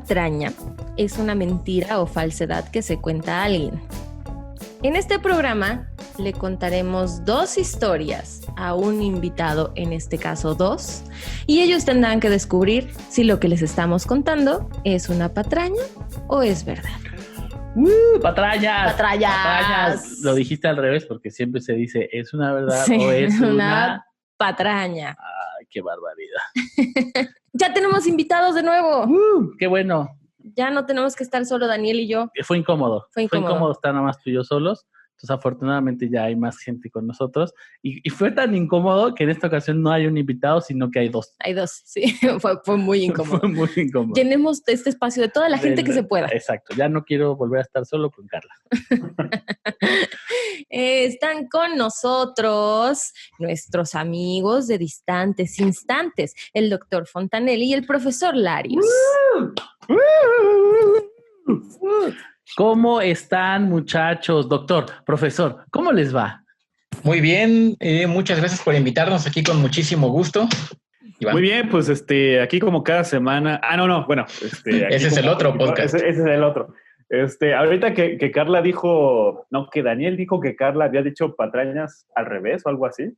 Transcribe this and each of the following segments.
patraña es una mentira o falsedad que se cuenta a alguien. En este programa le contaremos 2 historias a un invitado, en este caso 2, y ellos tendrán que descubrir si lo que les estamos contando es una patraña o es verdad. ¡Patrañas! ¡Patrañas! Lo dijiste al revés porque siempre se dice ¿es una verdad Sí, o es una patraña? ¡Ay, qué barbaridad! Ya tenemos invitados de nuevo. ¡Qué bueno! Ya no tenemos que estar solo Daniel y yo. Fue incómodo. Fue incómodo estar nada más tú y yo solos. Entonces, afortunadamente ya hay más gente con nosotros. Y fue tan incómodo que en esta ocasión no hay un invitado, sino que hay 2. Hay 2, sí. Fue muy incómodo. Fue muy incómodo. Llenemos este espacio de toda la gente que se pueda. Exacto. Ya no quiero volver a estar solo con Carla. Están con nosotros nuestros amigos de distantes instantes, el doctor Fontanelli y el profesor Larios. ¿Cómo están, muchachos? Doctor, profesor, ¿cómo les va? Muy bien, muchas gracias por invitarnos aquí con muchísimo gusto. Iván. Muy bien, pues aquí como cada semana. Bueno, ese es el otro podcast. Ese es el otro. Ahorita que Carla dijo, no, que Daniel dijo que Carla había dicho patrañas al revés o algo así.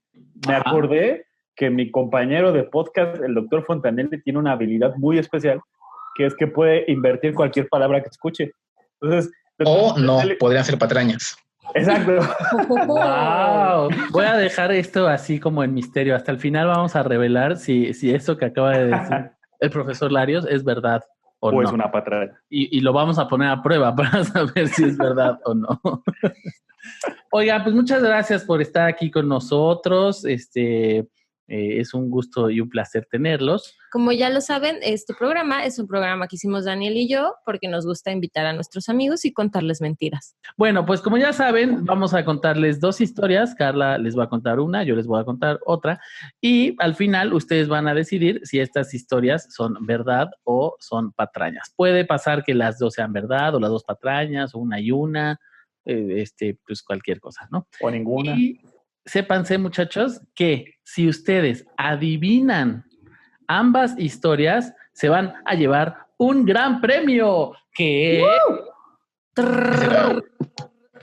Me acordé que mi compañero de podcast, el doctor Fontanelli, tiene una habilidad muy especial, que es que puede invertir cualquier palabra que escuche. Entonces, o no, podrían ser patrañas. Exacto. Wow. Voy a dejar esto así como en misterio. Hasta el final vamos a revelar si eso que acaba de decir el profesor Larios es verdad o no. Es una patraña. Y lo vamos a poner a prueba para saber si es verdad o no. Oiga, pues muchas gracias por estar aquí con nosotros. Es un gusto y un placer tenerlos. Como ya lo saben, este programa es un programa que hicimos Daniel y yo porque nos gusta invitar a nuestros amigos y contarles mentiras. Bueno, pues como ya saben, vamos a contarles 2 historias. Carla les va a contar una, yo les voy a contar otra. Y al final ustedes van a decidir si estas historias son verdad o son patrañas. Puede pasar que las 2 sean verdad o las 2 patrañas o una y una, pues cualquier cosa, ¿no? O ninguna. Y sépanse, muchachos, que si ustedes adivinan ambas historias, se van a llevar un gran premio, que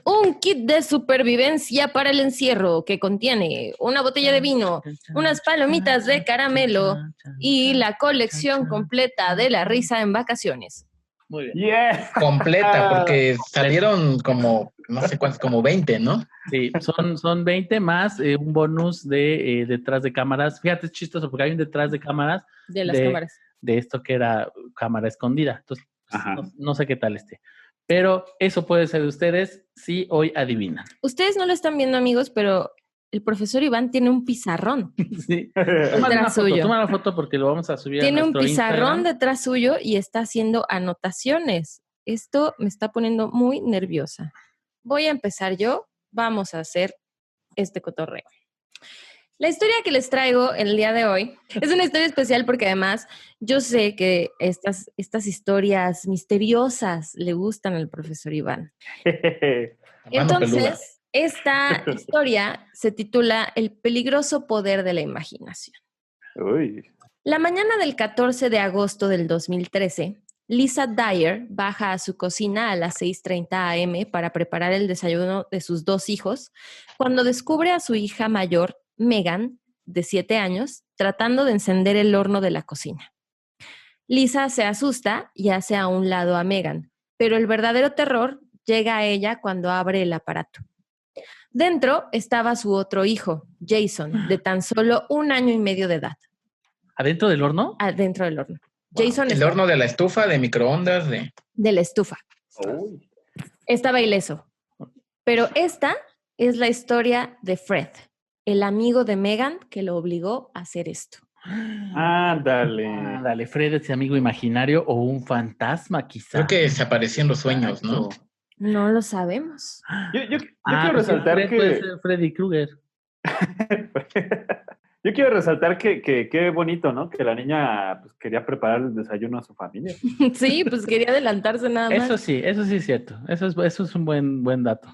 un kit de supervivencia para el encierro que contiene una botella de vino, unas palomitas de caramelo y la colección completa de la risa en vacaciones. Muy bien. Yeah. Completa, porque salieron como, no sé cuántos, como 20, ¿no? Sí, son 20 más un bonus de detrás de cámaras. Fíjate, es chistoso porque hay un detrás de cámaras. De las cámaras. De esto que era cámara escondida. Entonces, no sé qué tal esté. Pero eso puede ser de ustedes si hoy adivinan. Ustedes no lo están viendo, amigos, pero el profesor Iván tiene un pizarrón. Sí. Toma una foto porque lo vamos a subir tiene a nuestro Instagram. Tiene un pizarrón detrás suyo y está haciendo anotaciones. Esto me está poniendo muy nerviosa. Voy a empezar yo. Vamos a hacer este cotorreo. La historia que les traigo el día de hoy es una historia especial porque además yo sé que estas historias misteriosas le gustan al profesor Iván. Entonces, esta historia se titula El peligroso poder de la imaginación. Uy. La mañana del 14 de agosto del 2013, Lisa Dyer baja a su cocina a las 6:30 a.m. para preparar el desayuno de sus 2 hijos, cuando descubre a su hija mayor, Megan, de 7 años, tratando de encender el horno de la cocina. Lisa se asusta y hace a un lado a Megan, pero el verdadero terror llega a ella cuando abre el aparato. Dentro estaba su otro hijo, Jason, de tan solo 1 año y medio de edad. ¿Adentro del horno? Adentro del horno. Wow. Jason ¿El horno de la estufa, de microondas? De la estufa. Uy. Estaba ileso. Pero esta es la historia de Fred, el amigo de Megan que lo obligó a hacer esto. Ándale. Fred, ese amigo imaginario o un fantasma, quizá. Creo que se aparecía en los sueños, ¿no? No lo sabemos. Yo quiero resaltar Fred que... puede ser Freddy Krueger. Yo quiero resaltar que qué bonito, ¿no? Que la niña pues, quería preparar el desayuno a su familia. Sí, pues quería adelantarse nada más. Eso sí es cierto. Eso es un buen dato.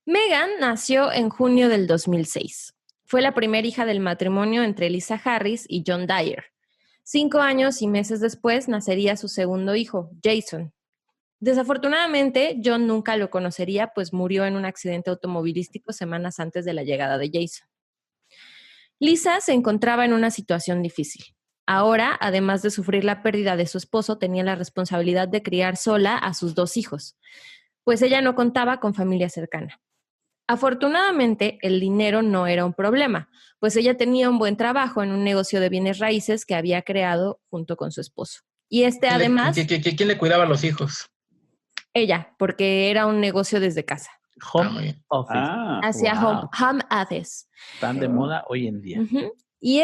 Megan nació en junio del 2006. Fue la primera hija del matrimonio entre Lisa Harris y John Dyer. 5 años y meses después nacería su segundo hijo, Jason. Desafortunadamente, John nunca lo conocería, pues murió en un accidente automovilístico semanas antes de la llegada de Jason. Lisa se encontraba en una situación difícil. Ahora, además de sufrir la pérdida de su esposo, tenía la responsabilidad de criar sola a sus 2 hijos, pues ella no contaba con familia cercana. Afortunadamente, el dinero no era un problema, pues ella tenía un buen trabajo en un negocio de bienes raíces que había creado junto con su esposo. Y además... ¿Quién le cuidaba a los hijos? Ella, porque era un negocio desde casa. Home office. Hacía home office. Tan de moda hoy en día. Y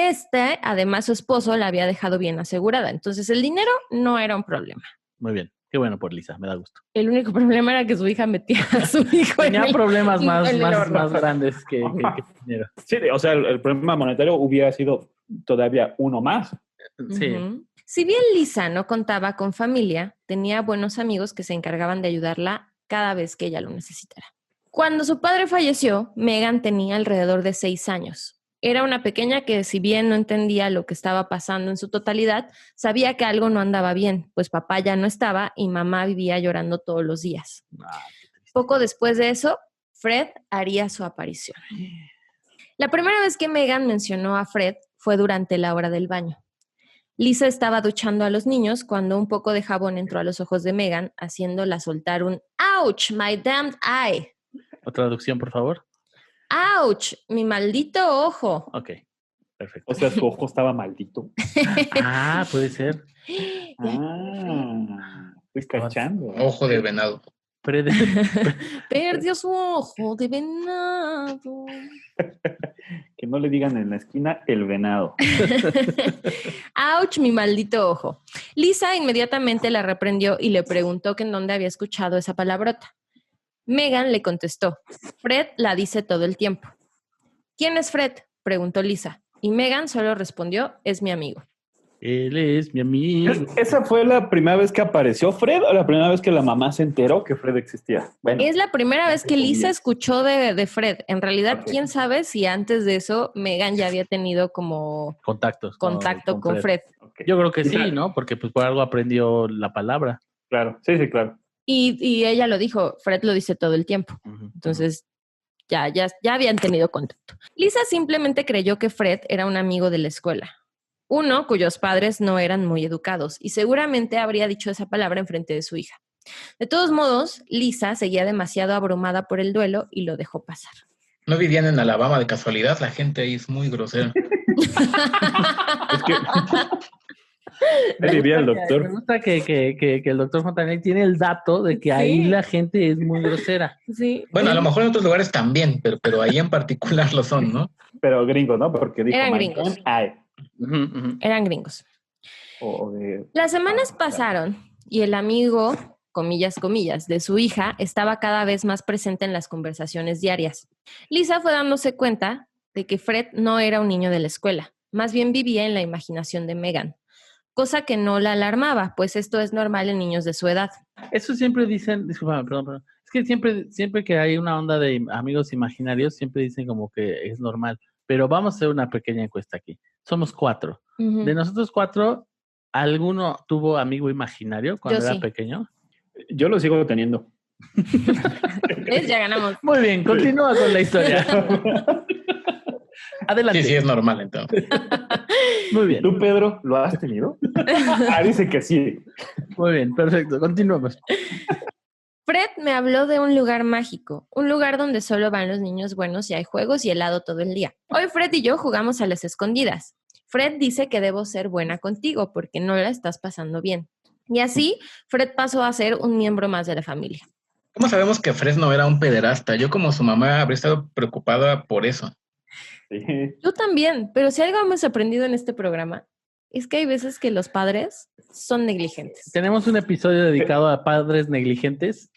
además su esposo la había dejado bien asegurada. Entonces el dinero no era un problema. Muy bien. Qué bueno por Lisa, me da gusto. El único problema era que su hija metía a su hijo Tenía problemas más grandes que dinero. Sí, o sea, el problema monetario hubiera sido todavía uno más. Sí. Si bien Lisa no contaba con familia, tenía buenos amigos que se encargaban de ayudarla cada vez que ella lo necesitara. Cuando su padre falleció, Megan tenía alrededor de 6 años. Era una pequeña que, si bien no entendía lo que estaba pasando en su totalidad, sabía que algo no andaba bien, pues papá ya no estaba y mamá vivía llorando todos los días. Poco después de eso, Fred haría su aparición. La primera vez que Megan mencionó a Fred fue durante la hora del baño. Lisa estaba duchando a los niños cuando un poco de jabón entró a los ojos de Megan, haciéndola soltar un "ouch, my damned eye". ¿Otra traducción, por favor? ¡Ouch! ¡Mi maldito ojo! Ok, perfecto. O sea, su ojo estaba maldito. Puede ser. Estoy cachando. Ojo de venado. Perdió su ojo de venado. Que no le digan en la esquina el venado. ¡Auch, mi maldito ojo! Lisa inmediatamente la reprendió y le preguntó que en dónde había escuchado esa palabrota. Megan le contestó: Fred la dice todo el tiempo. ¿Quién es Fred?, preguntó Lisa. Y Megan solo respondió: es mi amigo. Él es mi amigo. ¿Esa fue la primera vez que apareció Fred o la primera vez que la mamá se enteró que Fred existía? Bueno, es la primera vez que Lisa escuchó de Fred. En realidad, quién sabe si antes de eso Megan ya había tenido como contacto con Fred. Okay. Yo creo que sí, ¿no? Porque pues por algo aprendió la palabra. Claro, sí, claro. Y ella lo dijo, Fred lo dice todo el tiempo. Entonces, ya habían tenido contacto. Lisa simplemente creyó que Fred era un amigo de la escuela. Uno cuyos padres no eran muy educados y seguramente habría dicho esa palabra enfrente de su hija. De todos modos, Lisa seguía demasiado abrumada por el duelo y lo dejó pasar. ¿No vivían en Alabama de casualidad? La gente ahí es muy grosera. Es que... vivía el doctor. Me gusta que el doctor Fontanet tiene el dato de que ahí la gente es muy grosera. Sí. Bueno, a lo mejor en otros lugares también, pero ahí en particular lo son, ¿no? Pero gringos, ¿no? Porque dijo... Eran gringos. Eran gringos. Las semanas pasaron y el amigo, comillas, de su hija estaba cada vez más presente en las conversaciones diarias. Lisa fue dándose cuenta de que Fred no era un niño de la escuela, más bien vivía en la imaginación de Megan, cosa que no la alarmaba, pues esto es normal en niños de su edad. Eso siempre dicen, discúlpame, perdón. Es que siempre que hay una onda de amigos imaginarios, siempre dicen como que es normal. Pero vamos a hacer una pequeña encuesta aquí. Somos 4. De nosotros 4, ¿alguno tuvo amigo imaginario cuando era pequeño? Yo lo sigo teniendo. ¿Ves? Ya ganamos. Muy bien, continúa con la historia. Adelante. Sí, es normal entonces. Muy bien. ¿Tú, Pedro, lo has tenido? Dice que sí. Muy bien, perfecto. Continuamos. Fred me habló de un lugar mágico, un lugar donde solo van los niños buenos y hay juegos y helado todo el día. Hoy Fred y yo jugamos a las escondidas. Fred dice que debo ser buena contigo porque no la estás pasando bien. Y así, Fred pasó a ser un miembro más de la familia. ¿Cómo sabemos que Fred no era un pederasta? Yo como su mamá habría estado preocupada por eso. Sí. Yo también, pero si algo hemos aprendido en este programa es que hay veces que los padres son negligentes. Tenemos un episodio dedicado a padres negligentes.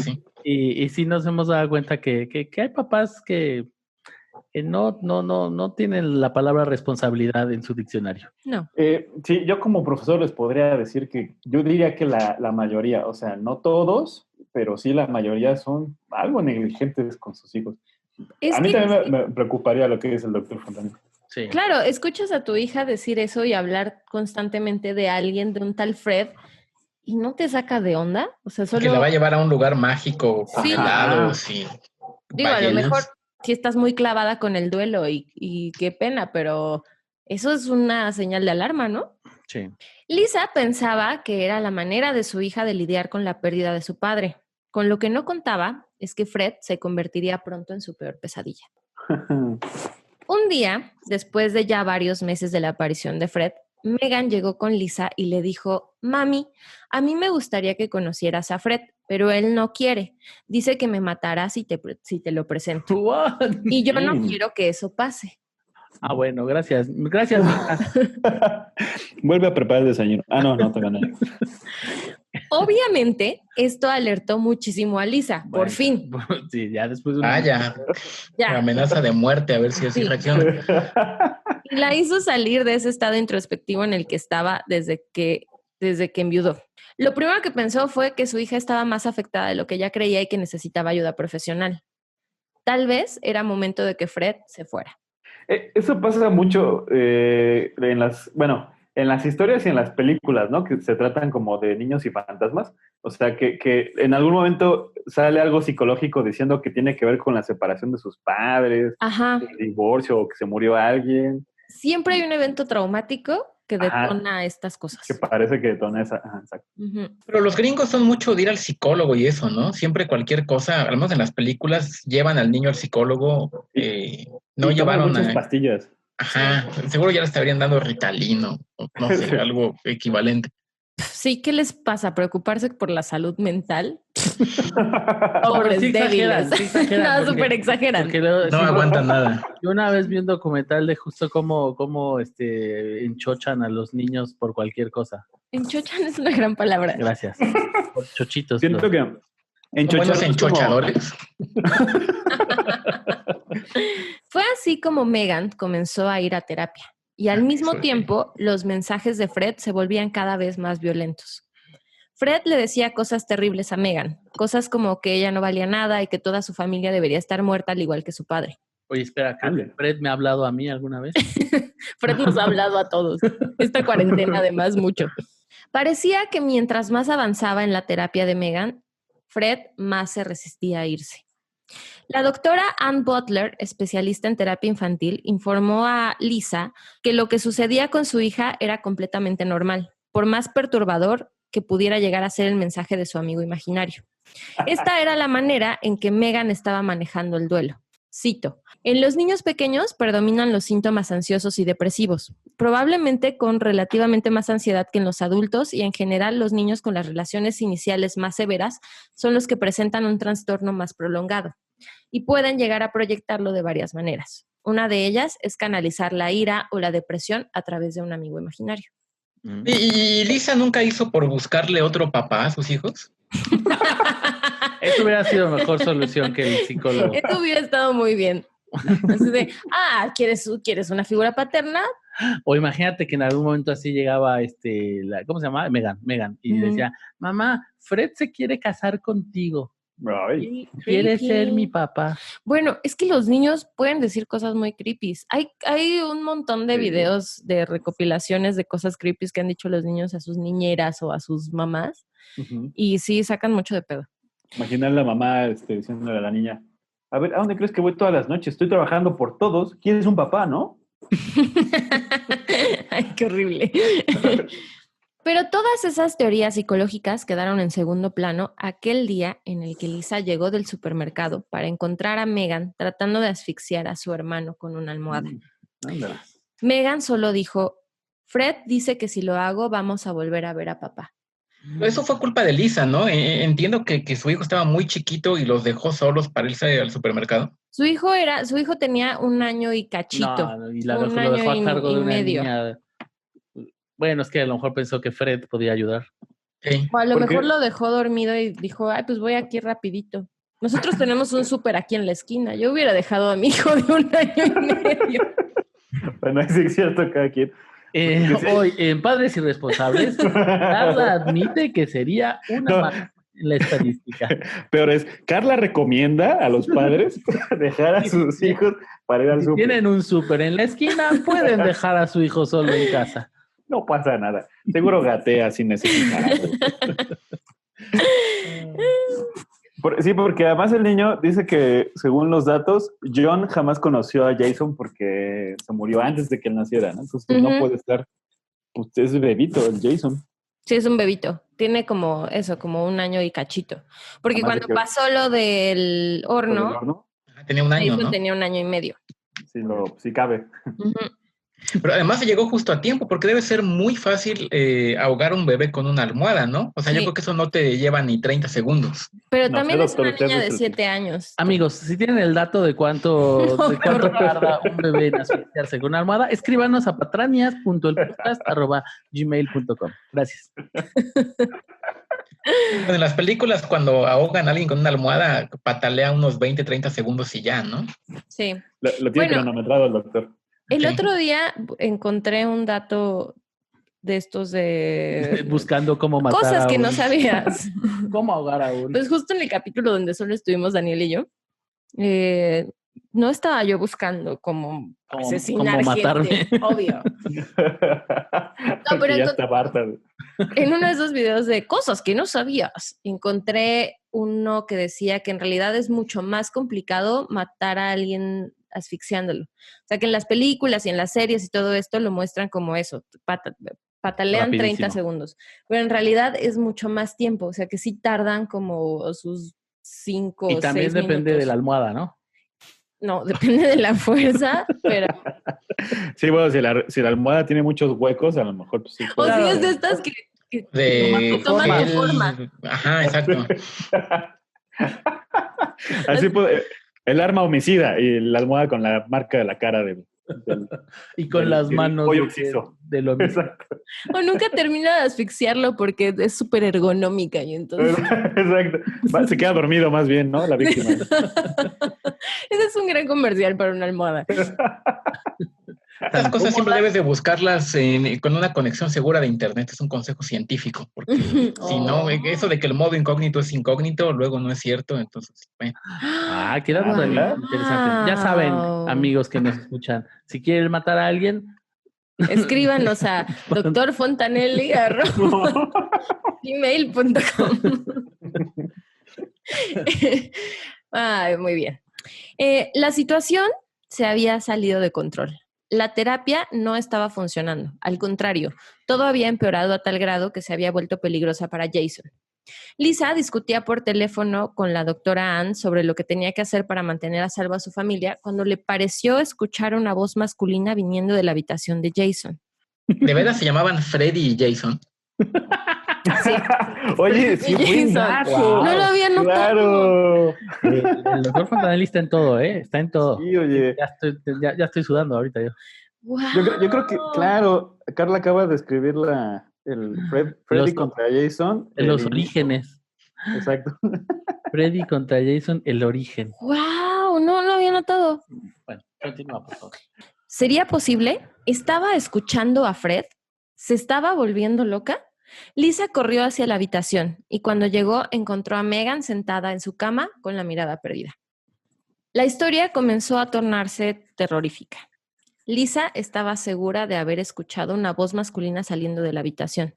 Sí. Y sí nos hemos dado cuenta que hay papás que no tienen la palabra responsabilidad en su diccionario. No. Sí, yo como profesor les podría decir que yo diría que la mayoría, o sea, no todos, pero sí la mayoría son algo negligentes con sus hijos. A mí también me preocuparía lo que dice el doctor Fontanet. Sí. Claro, escuchas a tu hija decir eso y hablar constantemente de alguien, de un tal Fred, y no te saca de onda. O sea, Que la va a llevar a un lugar mágico con Sí. helados y Digo, a lo ballenas. mejor sí estás muy clavada con el duelo y qué pena, pero eso es una señal de alarma, ¿no? Sí. Lisa pensaba que era la manera de su hija de lidiar con la pérdida de su padre. Con lo que no contaba es que Fred se convertiría pronto en su peor pesadilla. Un día, después de ya varios meses de la aparición de Fred, Megan llegó con Lisa y le dijo: Mami, a mí me gustaría que conocieras a Fred, pero él no quiere. Dice que me matará si te lo presento. What? Y yo no quiero que eso pase. Ah, bueno, gracias. Gracias, mija. Vuelve a preparar el desayuno. Ah, no, te gané. Obviamente, esto alertó muchísimo a Lisa, por Bueno, fin. Sí, ya después de una... Ya. Ya. Amenaza de muerte, a ver si así Sí. reacciona. Y la hizo salir de ese estado introspectivo en el que estaba desde que enviudó. Lo primero que pensó fue que su hija estaba más afectada de lo que ella creía y que necesitaba ayuda profesional. Tal vez era momento de que Fred se fuera. Eso pasa mucho en las historias y en las películas, ¿no? Que se tratan como de niños y fantasmas. O sea, que en algún momento sale algo psicológico diciendo que tiene que ver con la separación de sus padres, Ajá. el divorcio o que se murió alguien. Siempre hay un evento traumático que detona estas cosas. Que parece que detona esa. Ajá, exacto. Uh-huh. Pero los gringos son mucho de ir al psicólogo y eso, ¿no? Siempre cualquier cosa, al menos en las películas, llevan al niño al psicólogo. No y toman llevaron muchas pastillas. Ajá, seguro ya le estarían dando Ritalino, o no sé, Sí. algo equivalente. Sí, ¿qué les pasa? ¿Preocuparse por la salud mental? No, pero sí débiles. exageran. No, súper exageran. Porque luego, No aguantan nada. Yo una vez vi un documental de justo cómo enchochan a los niños por cualquier cosa. Enchochan es una gran palabra. Gracias. Por chochitos. Siento que Buenos enchochadores. Fue así como Megan comenzó a ir a terapia. Y al mismo tiempo, los mensajes de Fred se volvían cada vez más violentos. Fred le decía cosas terribles a Megan, cosas como que ella no valía nada y que toda su familia debería estar muerta al igual que su padre. Oye, espera, ¿Fred me ha hablado a mí alguna vez? Fred nos ha hablado a todos. Esta cuarentena, además, mucho. Parecía que mientras más avanzaba en la terapia de Megan, Fred más se resistía a irse. La doctora Ann Butler, especialista en terapia infantil, informó a Lisa que lo que sucedía con su hija era completamente normal, por más perturbador que pudiera llegar a ser el mensaje de su amigo imaginario. Esta era la manera en que Megan estaba manejando el duelo. Cito: en los niños pequeños predominan los síntomas ansiosos y depresivos, probablemente con relativamente más ansiedad que en los adultos, y en general los niños con las relaciones iniciales más severas son los que presentan un trastorno más prolongado y pueden llegar a proyectarlo de varias maneras. Una de ellas es canalizar la ira o la depresión a través de un amigo imaginario. ¿Y Lisa nunca hizo por buscarle otro papá a sus hijos? Eso hubiera sido mejor solución que el psicólogo. Esto hubiera estado muy bien. Así de, ¿quieres una figura paterna? O imagínate que en algún momento así llegaba ¿cómo se llama? Megan, y decía: mamá, Fred se quiere casar contigo. Ay. Quiere ser mi papá. Bueno, es que los niños pueden decir cosas muy creepy. Hay un montón de videos de recopilaciones de cosas creepy que han dicho los niños a sus niñeras o a sus mamás. Y sí, sacan mucho de pedo. Imaginar la mamá diciéndole a la niña: a ver, ¿a dónde crees que voy todas las noches? Estoy trabajando por todos. ¿Quieres un papá, no? Ay, qué horrible. Pero todas esas teorías psicológicas quedaron en segundo plano aquel día en el que Lisa llegó del supermercado para encontrar a Megan tratando de asfixiar a su hermano con una almohada. Megan solo dijo: Fred dice que si lo hago vamos a volver a ver a papá. Eso fue culpa de Lisa, ¿no? Entiendo que su hijo estaba muy chiquito y los dejó solos para irse al supermercado. Su hijo tenía 1 año y cachito. No, y lo 1 dejó a año cargo y de una medio. niña. Bueno, es que a lo mejor pensó que Fred podía ayudar. Sí. O a lo mejor lo dejó dormido y dijo: ay, pues voy aquí rapidito. Nosotros tenemos un súper aquí en la esquina. Yo hubiera dejado a mi hijo de 1 año y medio. Bueno, sí es cierto, cada quien. Hoy, en Padres Irresponsables, Carla admite que sería una la estadística. Peor es, Carla recomienda a los padres dejar a sus hijos para ir al Si súper. tienen un súper en la esquina, pueden dejar a su hijo solo en casa. No pasa nada. Seguro gatea sin necesidad. Sí, porque además el niño dice que, según los datos, John jamás conoció a Jason porque se murió antes de que él naciera, ¿no? Entonces pues, no puede estar, pues es bebito el Jason. Sí, es un bebito. Tiene como eso, como 1 año y cachito. Porque Además de cuando que- pasó lo del ¿Lo del horno, horno? Tenía un año, Jason ¿no? tenía 1 año y medio. Sí cabe. Ujú. Pero además se llegó justo a tiempo, porque debe ser muy fácil ahogar un bebé con una almohada, ¿no? O sea, yo Sí. creo que eso no te lleva ni 30 segundos. Pero No también sé, es doctor, una usted niña de es el- 7 años. Amigos, si tienen el dato de cuánto tarda un bebé en asfixiarse con una almohada, escríbanos a patrañas.elpodcast@gmail.com. Gracias. Bueno, en las películas, cuando ahogan a alguien con una almohada, patalea unos 20, 30 segundos y ya, ¿no? Sí. Lo tiene cronometrado el doctor. El Sí. otro día encontré un dato de estos de Buscando cómo matar cosas a que un- no sabías. ¿Cómo ahogar a un? Pues justo en el capítulo donde solo estuvimos Daniel y yo, no estaba yo buscando cómo asesinar cómo gente, matarme. obvio. Porque ya está Barta. En uno de esos videos de cosas que no sabías, encontré uno que decía que en realidad es mucho más complicado matar a alguien asfixiándolo. O sea, que en las películas y en las series y todo esto lo muestran como eso, patalean 30 Rapidísimo. segundos. Pero en realidad es mucho más tiempo, o sea, que sí tardan como sus 5 o 6 Y también depende minutos. de la almohada, ¿no? No, depende de la fuerza, pero... Sí, bueno, si la almohada tiene muchos huecos, a lo mejor pues, sí. O puede si es ser. de estas que De toman tu gel. forma. Ajá, exacto. Así puede, el arma homicida y la almohada con la marca de la cara del Y con del- las del manos pollo de, oxiso. de lo mismo. Exacto. O nunca termina de asfixiarlo porque es súper ergonómica y entonces... Exacto. Se queda dormido más bien, ¿no? La víctima. Ese es un gran comercial para una almohada. Estas cosas siempre debes de buscarlas con una conexión segura de internet. Es un consejo científico, porque si no, eso de que el modo incógnito es incógnito, luego no es cierto. Entonces, bueno. Qué dato tan ¿verdad? interesante. Ya saben, amigos que nos escuchan, si quieren matar a alguien, Escríbanos a drfontanelli@gmail.com. Ay, muy bien. La situación se había salido de control. La terapia no estaba funcionando. Al contrario, todo había empeorado a tal grado que se había vuelto peligrosa para Jason. Lisa discutía por teléfono con la doctora Ann sobre lo que tenía que hacer para mantener a salvo a su familia cuando le pareció escuchar una voz masculina viniendo de la habitación de Jason. ¿De veras se llamaban Freddy y Jason? Sí. Oye, sí, buen dato. Wow. No lo había notado. Claro. El doctor Fontanelli está en todo, ¿eh? Está en todo. Sí, oye. Ya estoy sudando ahorita yo. Wow. Yo creo que, claro, Carla acaba de escribir el Freddy Los- contra Jason. En los inicio. orígenes. Exacto. Freddy contra Jason, el origen. Wow, no lo había notado. Bueno, continúa, por favor. ¿Sería posible? ¿Estaba escuchando a Fred? ¿Se estaba volviendo loca? Lisa corrió hacia la habitación y cuando llegó encontró a Megan sentada en su cama con la mirada perdida. La historia comenzó a tornarse terrorífica. Lisa estaba segura de haber escuchado una voz masculina saliendo de la habitación.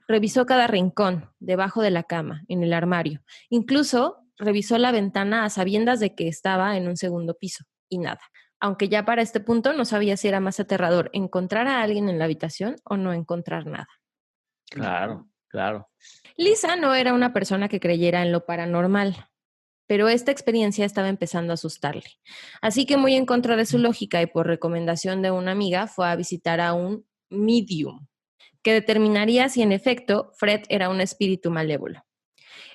Revisó cada rincón, debajo de la cama, en el armario. Incluso revisó la ventana a sabiendas de que estaba en un segundo piso y nada. Aunque ya para este punto no sabía si era más aterrador encontrar a alguien en la habitación o no encontrar nada. Claro, claro. Lisa no era una persona que creyera en lo paranormal, pero esta experiencia estaba empezando a asustarle. Así que muy en contra de su lógica y por recomendación de una amiga fue a visitar a un medium, que determinaría si en efecto Fred era un espíritu malévolo.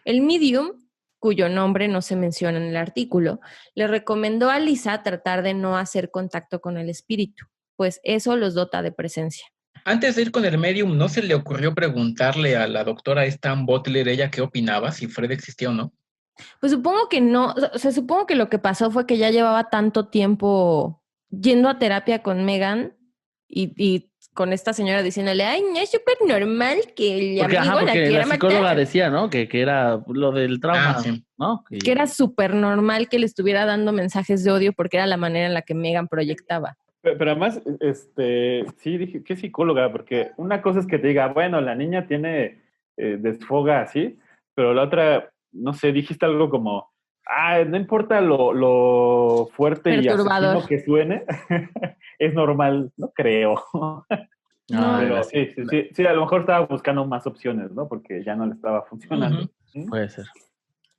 El medium, cuyo nombre no se menciona en el artículo, le recomendó a Lisa tratar de no hacer contacto con el espíritu, pues eso los dota de presencia. Antes de ir con el medium, ¿no se le ocurrió preguntarle a la doctora Stan Butler ella qué opinaba, si Fred existía o no? Pues supongo que no, o sea, supongo que lo que pasó fue que ya llevaba tanto tiempo yendo a terapia con Megan y con esta señora diciéndole, ay, no es súper normal que el amigo la porque quiera la psicóloga matar. decía, ¿no? Que era lo del trauma, sí. ¿no? Que era súper normal que le estuviera dando mensajes de odio porque era la manera en la que Meghan proyectaba. Pero además, sí, dije, ¿qué psicóloga? Porque una cosa es que te diga, bueno, la niña tiene desfoga así, pero la otra, no sé, dijiste algo como, no importa lo fuerte y Perturbador. asesino que suene, es normal, no creo. No. Pero sí, a lo mejor estaba buscando más opciones, ¿no? Porque ya no le estaba funcionando. Puede ser.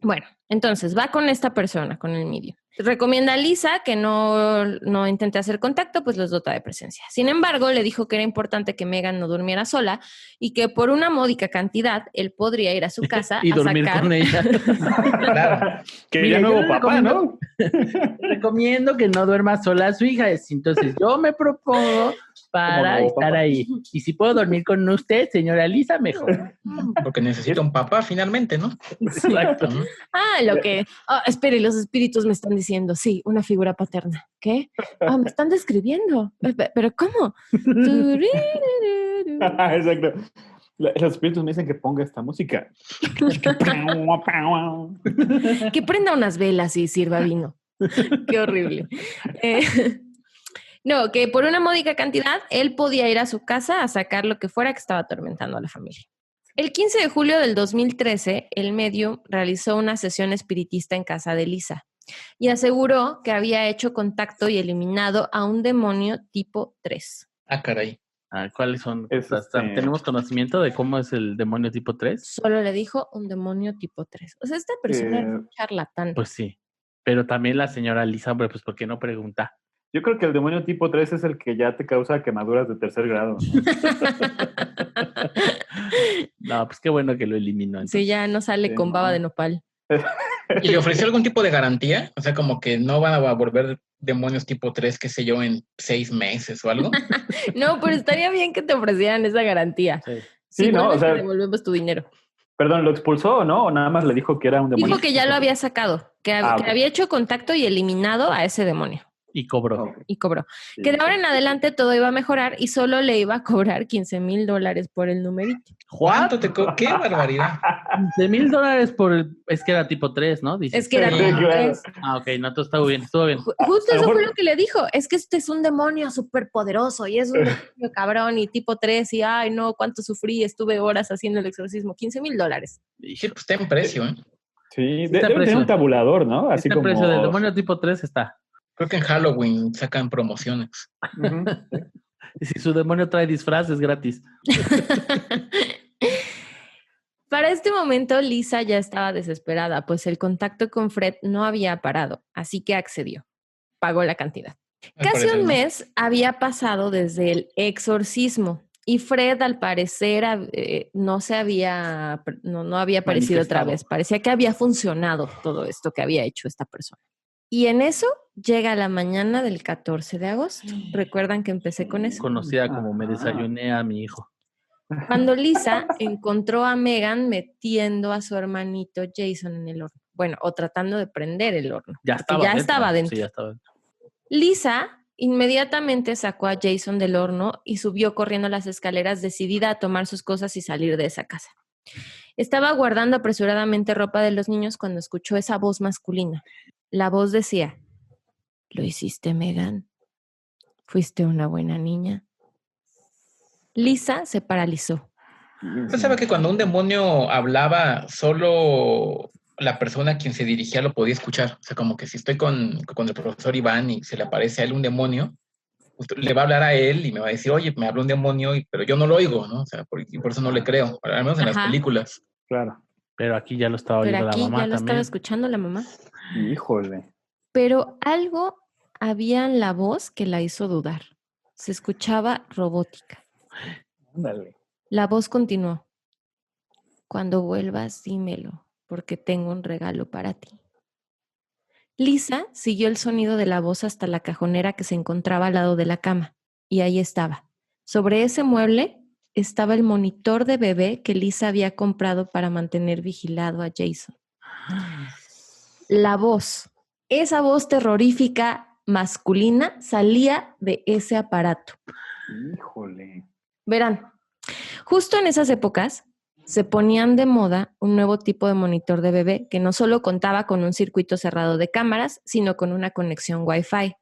Bueno, entonces va con esta persona, con el medium. Recomienda a Lisa que no intente hacer contacto, pues los dota de presencia. Sin embargo, le dijo que era importante que Meghan no durmiera sola y que por una módica cantidad él podría ir a su casa y a dormir sacar... con ella. Claro. Que Mira, ya yo nuevo le papá, ¿no? Recomiendo que no duerma sola su hija. Entonces yo me propongo para nuevo estar papá. ahí. Y si puedo dormir con usted, señora Lisa, mejor. Porque necesita un papá finalmente, ¿no? Exacto. Espere, los espíritus me están diciendo, sí, una figura paterna. ¿Qué? Me están describiendo. ¿Pero cómo? Exacto. Los espíritus me dicen que ponga esta música. Que prenda unas velas y sirva vino. Qué horrible. No, que por una módica cantidad él podía ir a su casa a sacar lo que fuera que estaba atormentando a la familia. El 15 de julio del 2013, el medium realizó una sesión espiritista en casa de Lisa y aseguró que había hecho contacto y eliminado a un demonio tipo 3. Ah, caray. ¿Cuáles son? Es ¿Tenemos conocimiento de cómo es el demonio tipo 3? Solo le dijo un demonio tipo 3. O sea, esta persona era un charlatán. Pues sí. Pero también la señora Lisa, hombre, pues ¿por qué no pregunta? Yo creo que el demonio tipo 3 es el que ya te causa quemaduras de tercer grado, ¿no? No, pues qué bueno que lo eliminó. Entonces. Sí, ya no sale con baba de nopal. ¿Y le ofreció algún tipo de garantía? O sea, como que no van a volver demonios tipo 3, qué sé yo, en 6 meses o algo. No, pero estaría bien que te ofrecieran esa garantía. Sí, ¿no? O sea, te devolvemos tu dinero. Perdón, ¿lo expulsó o no? ¿O nada más le dijo que era un demonio? Dijo que ya lo había sacado, que había hecho contacto y eliminado a ese demonio. Y cobró. Okay. Y cobró. Sí, que de ahora en adelante todo iba a mejorar y solo le iba a cobrar $15,000 por el numerito. ¿Cuánto te cobra? ¡Qué barbaridad! $15,000 por... Es que era tipo 3, ¿no? Dices. Es que era tipo 3. Ok, no, todo estuvo bien, estuvo bien. Justo eso fue lo que le dijo. Es que este es un demonio súper poderoso y es un demonio cabrón y tipo 3 y ay no, cuánto sufrí, estuve horas haciendo el exorcismo. $15,000. Sí, pues está en precio, ¿eh? Sí, debe tener un tabulador, ¿no? Así como... precio del demonio tipo 3 está. Creo que en Halloween sacan promociones. Y si su demonio trae disfraces gratis. Para este momento, Lisa ya estaba desesperada, pues el contacto con Fred no había parado, así que accedió. Pagó la cantidad. Casi un mes había pasado desde el exorcismo y Fred, al parecer, no había aparecido otra vez. Parecía que había funcionado todo esto que había hecho esta persona. Y en eso llega la mañana del 14 de agosto. ¿Recuerdan que empecé con eso? Conocida como me desayuné a mi hijo. Cuando Lisa encontró a Meghan metiendo a su hermanito Jason en el horno. Bueno, o tratando de prender el horno. Ya estaba dentro. Sí, ya estaba dentro. Lisa inmediatamente sacó a Jason del horno y subió corriendo las escaleras decidida a tomar sus cosas y salir de esa casa. Estaba guardando apresuradamente ropa de los niños cuando escuchó esa voz masculina. La voz decía, ¿lo hiciste, Meghan? ¿Fuiste una buena niña? Lisa se paralizó. ¿Usted sabe que cuando un demonio hablaba, solo la persona a quien se dirigía lo podía escuchar? O sea, como que si estoy con el profesor Iván y se le aparece a él un demonio, le va a hablar a él y me va a decir, oye, me habló un demonio, pero yo no lo oigo, ¿no? O sea, por eso no le creo, al menos en las películas. Claro. Pero aquí ya lo estaba oyendo la mamá también. Pero aquí ya lo estaba escuchando la mamá. Híjole. Pero algo había en la voz que la hizo dudar. Se escuchaba robótica. Ándale. La voz continuó. Cuando vuelvas, dímelo, porque tengo un regalo para ti. Lisa siguió el sonido de la voz hasta la cajonera que se encontraba al lado de la cama. Y ahí estaba. Sobre ese mueble estaba el monitor de bebé que Lisa había comprado para mantener vigilado a Jason. La voz, esa voz terrorífica masculina salía de ese aparato. Híjole. Verán, justo en esas épocas se ponían de moda un nuevo tipo de monitor de bebé que no solo contaba con un circuito cerrado de cámaras, sino con una conexión Wi-Fi,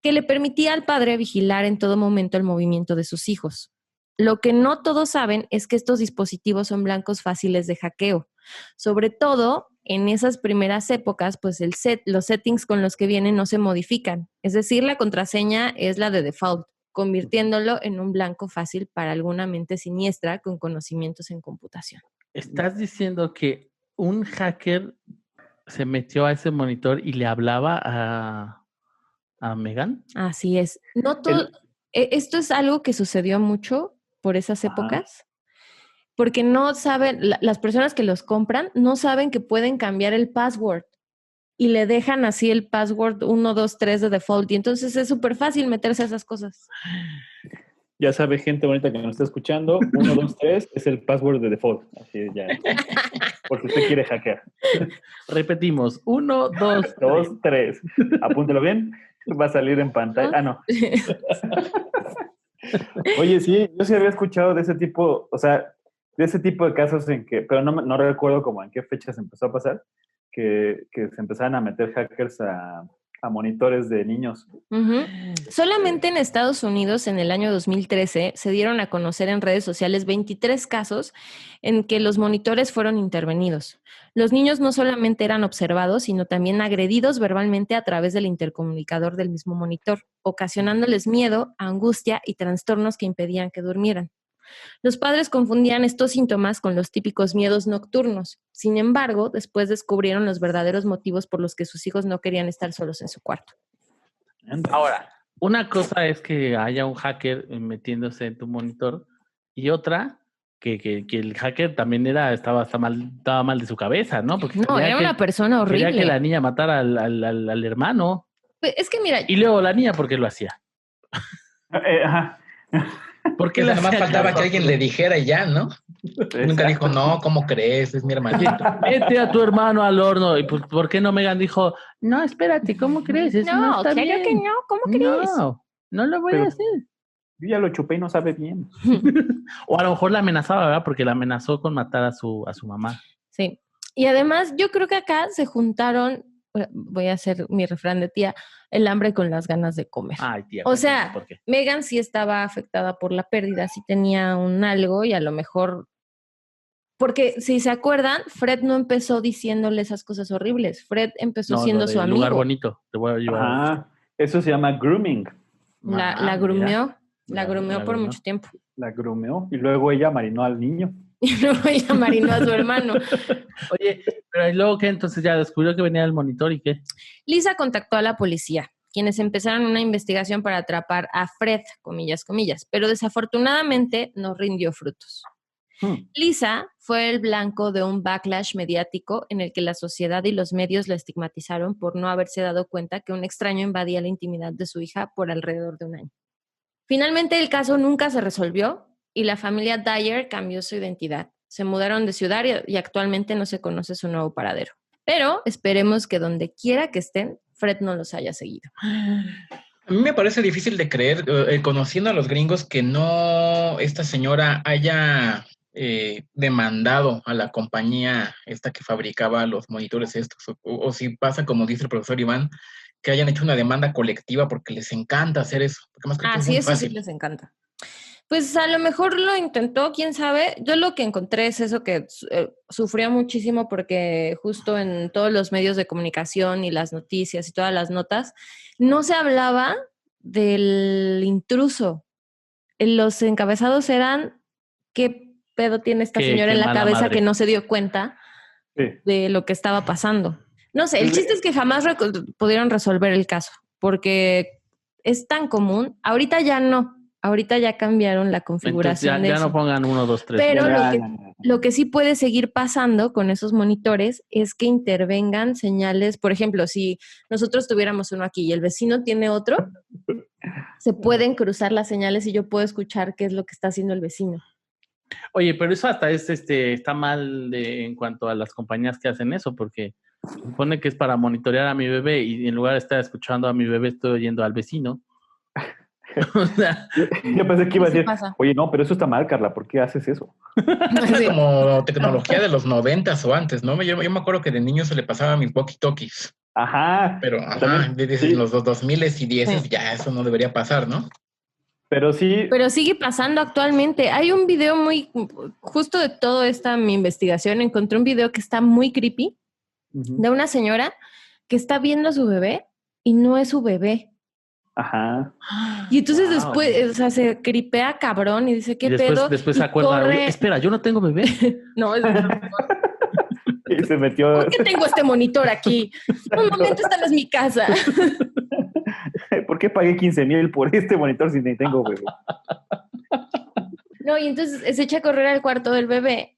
que le permitía al padre vigilar en todo momento el movimiento de sus hijos. Lo que no todos saben es que estos dispositivos son blancos fáciles de hackeo. Sobre todo en esas primeras épocas, pues los settings con los que vienen no se modifican. Es decir, la contraseña es la de default, convirtiéndolo en un blanco fácil para alguna mente siniestra con conocimientos en computación. ¿Estás diciendo que un hacker se metió a ese monitor y le hablaba a Megan? Así es. No todo, esto es algo que sucedió mucho por esas épocas, porque no saben, las personas que los compran no saben que pueden cambiar el password y le dejan así el password 1, 2, 3 de default y entonces es súper fácil meterse a esas cosas. Ya sabe, gente bonita que nos está escuchando, 1, 2, 3 es el password de default. Así ya. Por si usted quiere hackear. Repetimos, 1, 2, 2, 3. Apúntelo bien. Va a salir en pantalla. Ah, no. Oye, sí, yo sí había escuchado de ese tipo, o sea, de ese tipo de casos en que, pero no recuerdo como en qué fecha se empezó a pasar, que se empezaban a meter hackers a monitores de niños. Uh-huh. Solamente en Estados Unidos en el año 2013 se dieron a conocer en redes sociales 23 casos en que los monitores fueron intervenidos. Los niños no solamente eran observados, sino también agredidos verbalmente a través del intercomunicador del mismo monitor, ocasionándoles miedo, angustia y trastornos que impedían que durmieran. Los padres confundían estos síntomas con los típicos miedos nocturnos. Sin embargo, después descubrieron los verdaderos motivos por los que sus hijos no querían estar solos en su cuarto. Ahora, una cosa es que haya un hacker metiéndose en tu monitor y otra que el hacker también estaba mal de su cabeza, ¿no? Porque no, era una persona horrible. Quería que la niña matara al hermano. Pues es que mira. Y luego la niña, ¿por qué lo hacía? Ajá. Porque nada más faltaba que alguien le dijera y ya, ¿no? Exacto. Nunca dijo, no, ¿cómo crees? Es mi hermanito. Mete a tu hermano al horno. ¿Y pues, por qué no Megan dijo, no, espérate, ¿cómo crees? Eso no está claro bien. Que no, ¿cómo crees? No lo voy a hacer. Yo ya lo chupé y no sabe bien. O a lo mejor la amenazaba, ¿verdad? Porque la amenazó con matar a su mamá. Sí. Y además, yo creo que acá se juntaron, voy a hacer mi refrán de tía, el hambre con las ganas de comer. Ay, tía. O sea, Megan sí estaba afectada por la pérdida, sí tenía un algo y a lo mejor... Porque si se acuerdan, Fred no empezó diciéndole esas cosas horribles. Fred empezó siendo su amigo. Lugar bonito. Te voy a llevar. Eso se llama grooming. La grumeó. La grumeó por mucho tiempo. La grumeó y luego ella marinó al niño. Y luego ella marinó a su hermano. Oye, pero ¿y luego qué? Entonces ya descubrió que venía el monitor y ¿qué? Lisa contactó a la policía, quienes empezaron una investigación para atrapar a Fred, comillas, comillas, pero desafortunadamente no rindió frutos. Lisa fue el blanco de un backlash mediático en el que la sociedad y los medios la estigmatizaron por no haberse dado cuenta que un extraño invadía la intimidad de su hija por alrededor de un año. Finalmente el caso nunca se resolvió y la familia Dyer cambió su identidad. Se mudaron de ciudad y actualmente no se conoce su nuevo paradero. Pero esperemos que donde quiera que estén, Fred no los haya seguido. A mí me parece difícil de creer, conociendo a los gringos, que no esta señora haya demandado a la compañía esta que fabricaba los monitores estos, o si pasa como dice el profesor Iván, que hayan hecho una demanda colectiva porque les encanta hacer eso. Porque más sí, eso fácil. Sí les encanta. Pues a lo mejor lo intentó, quién sabe. Yo lo que encontré es eso, que sufrió muchísimo porque justo en todos los medios de comunicación y las noticias y todas las notas, no se hablaba del intruso. Los encabezados eran, ¿qué pedo tiene esta señora en la cabeza madre. Que no se dio cuenta de lo que estaba pasando? No sé, el chiste es que jamás pudieron resolver el caso, porque es tan común. Ahorita ya no. Ahorita ya cambiaron la configuración. Entonces ya no pongan 1, 2, 3. Pero lo que sí puede seguir pasando con esos monitores es que intervengan señales. Por ejemplo, si nosotros tuviéramos uno aquí y el vecino tiene otro, se pueden cruzar las señales y yo puedo escuchar qué es lo que está haciendo el vecino. Oye, pero eso hasta está mal en cuanto a las compañías que hacen eso, porque supone que es para monitorear a mi bebé y en lugar de estar escuchando a mi bebé estoy oyendo al vecino. O sea, Yo pensé que iba a ¿Qué decir, pasa? oye, no, pero eso está mal, Carla, ¿por qué haces eso? Es como tecnología de los 90s o antes, ¿no? Yo me acuerdo que de niño se le pasaba mis walkie-talkies, Ajá, pero también, desde sí, los 2000s y 10s Sí. ya eso no debería pasar, ¿no? pero sí, Pero sigue pasando actualmente. Hay un video justo de toda mi investigación, encontré un video que está muy creepy ujú, de una señora que está viendo a su bebé y no es su bebé. ajá, Y entonces wow. después, o sea, se cripea cabrón y dice, Y ¿qué después, pedo? después Y se acuerda, oye, corre. espera, yo no tengo bebé. No, es y se metió, ¿por qué tengo este monitor aquí? Un momento, esta no es mi casa. ¿por qué pagué 15,000 por este monitor si ni tengo bebé? No, y entonces se echa a correr al cuarto del bebé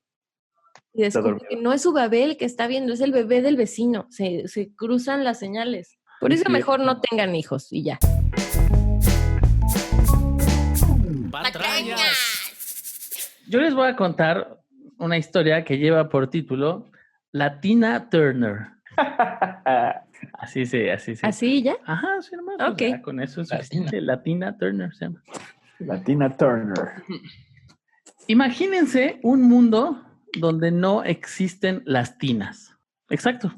y Está descubre dormido. que no es su bebé el que está viendo, es el bebé del vecino. Se cruzan las señales. Por eso Sí. mejor no tengan hijos y ya. Yo les voy a contar una historia que lleva por título La Tina Turner. Así se. ¿Así ya? Ajá, sí, hermano. Ok. Ya, con eso es suficiente. La Tina Turner se llama. La Tina Turner. Imagínense un mundo donde no existen las tinas. Exacto.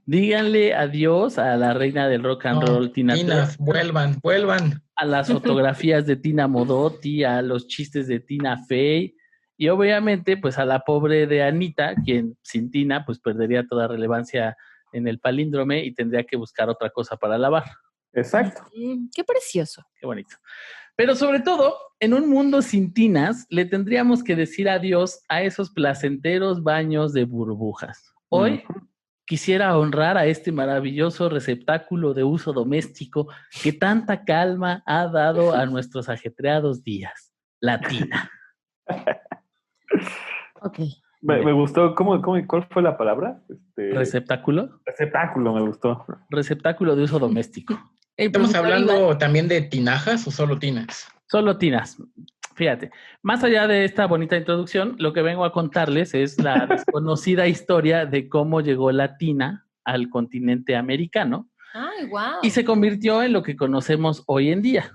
Díganle adiós a la reina del rock and roll, Tina Tinas, Turner, vuelvan. a las fotografías de Tina Modotti, a los chistes de Tina Fey y obviamente pues a la pobre de Anita, quien sin Tina pues perdería toda relevancia en el palíndrome y tendría que buscar otra cosa para lavar. Exacto. Qué precioso. Qué bonito. Pero sobre todo, en un mundo sin tinas, le tendríamos que decir adiós a esos placenteros baños de burbujas. Hoy quisiera honrar a este maravilloso receptáculo de uso doméstico que tanta calma ha dado a nuestros ajetreados días, la tina. Ok. Me gustó, ¿cuál fue la palabra? ¿Receptáculo? Receptáculo, me gustó. Receptáculo de uso doméstico. El ¿Estamos productor hablando Iván. también de tinajas o solo tinas? Solo tinas. Fíjate, más allá de esta bonita introducción, lo que vengo a contarles es la desconocida historia de cómo llegó la tina al continente americano Ay, wow. y se convirtió en lo que conocemos hoy en día.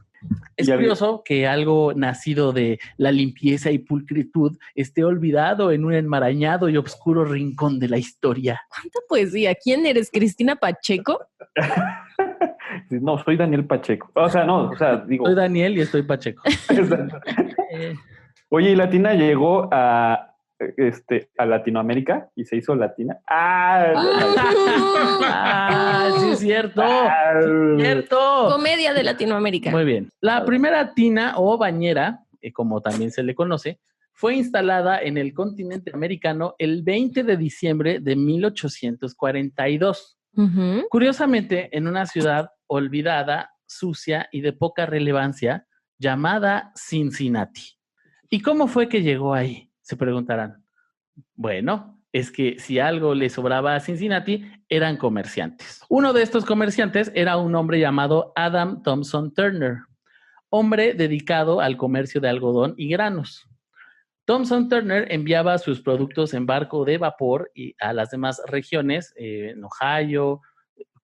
Es curioso que algo nacido de la limpieza y pulcritud esté olvidado en un enmarañado y oscuro rincón de la historia. ¿Cuánta poesía? ¿Quién eres? ¿Cristina Pacheco? No, soy Daniel Pacheco. O sea, no, o sea, digo. Soy Daniel y estoy Pacheco. Oye, ¿y Latina llegó a Latinoamérica y se hizo latina? Sí es cierto. Sí es cierto. Comedia de Latinoamérica. Muy bien. La primera tina o bañera, como también se le conoce, fue instalada en el continente americano el 20 de diciembre de 1842. Uh-huh. Curiosamente, en una ciudad olvidada, sucia y de poca relevancia, llamada Cincinnati. ¿Y cómo fue que llegó ahí? Se preguntarán. Bueno, es que si algo le sobraba a Cincinnati, eran comerciantes. Uno de estos comerciantes era un hombre llamado Adam Thompson Turner, hombre dedicado al comercio de algodón y granos. Thompson Turner enviaba sus productos en barco de vapor y a las demás regiones, en Ohio,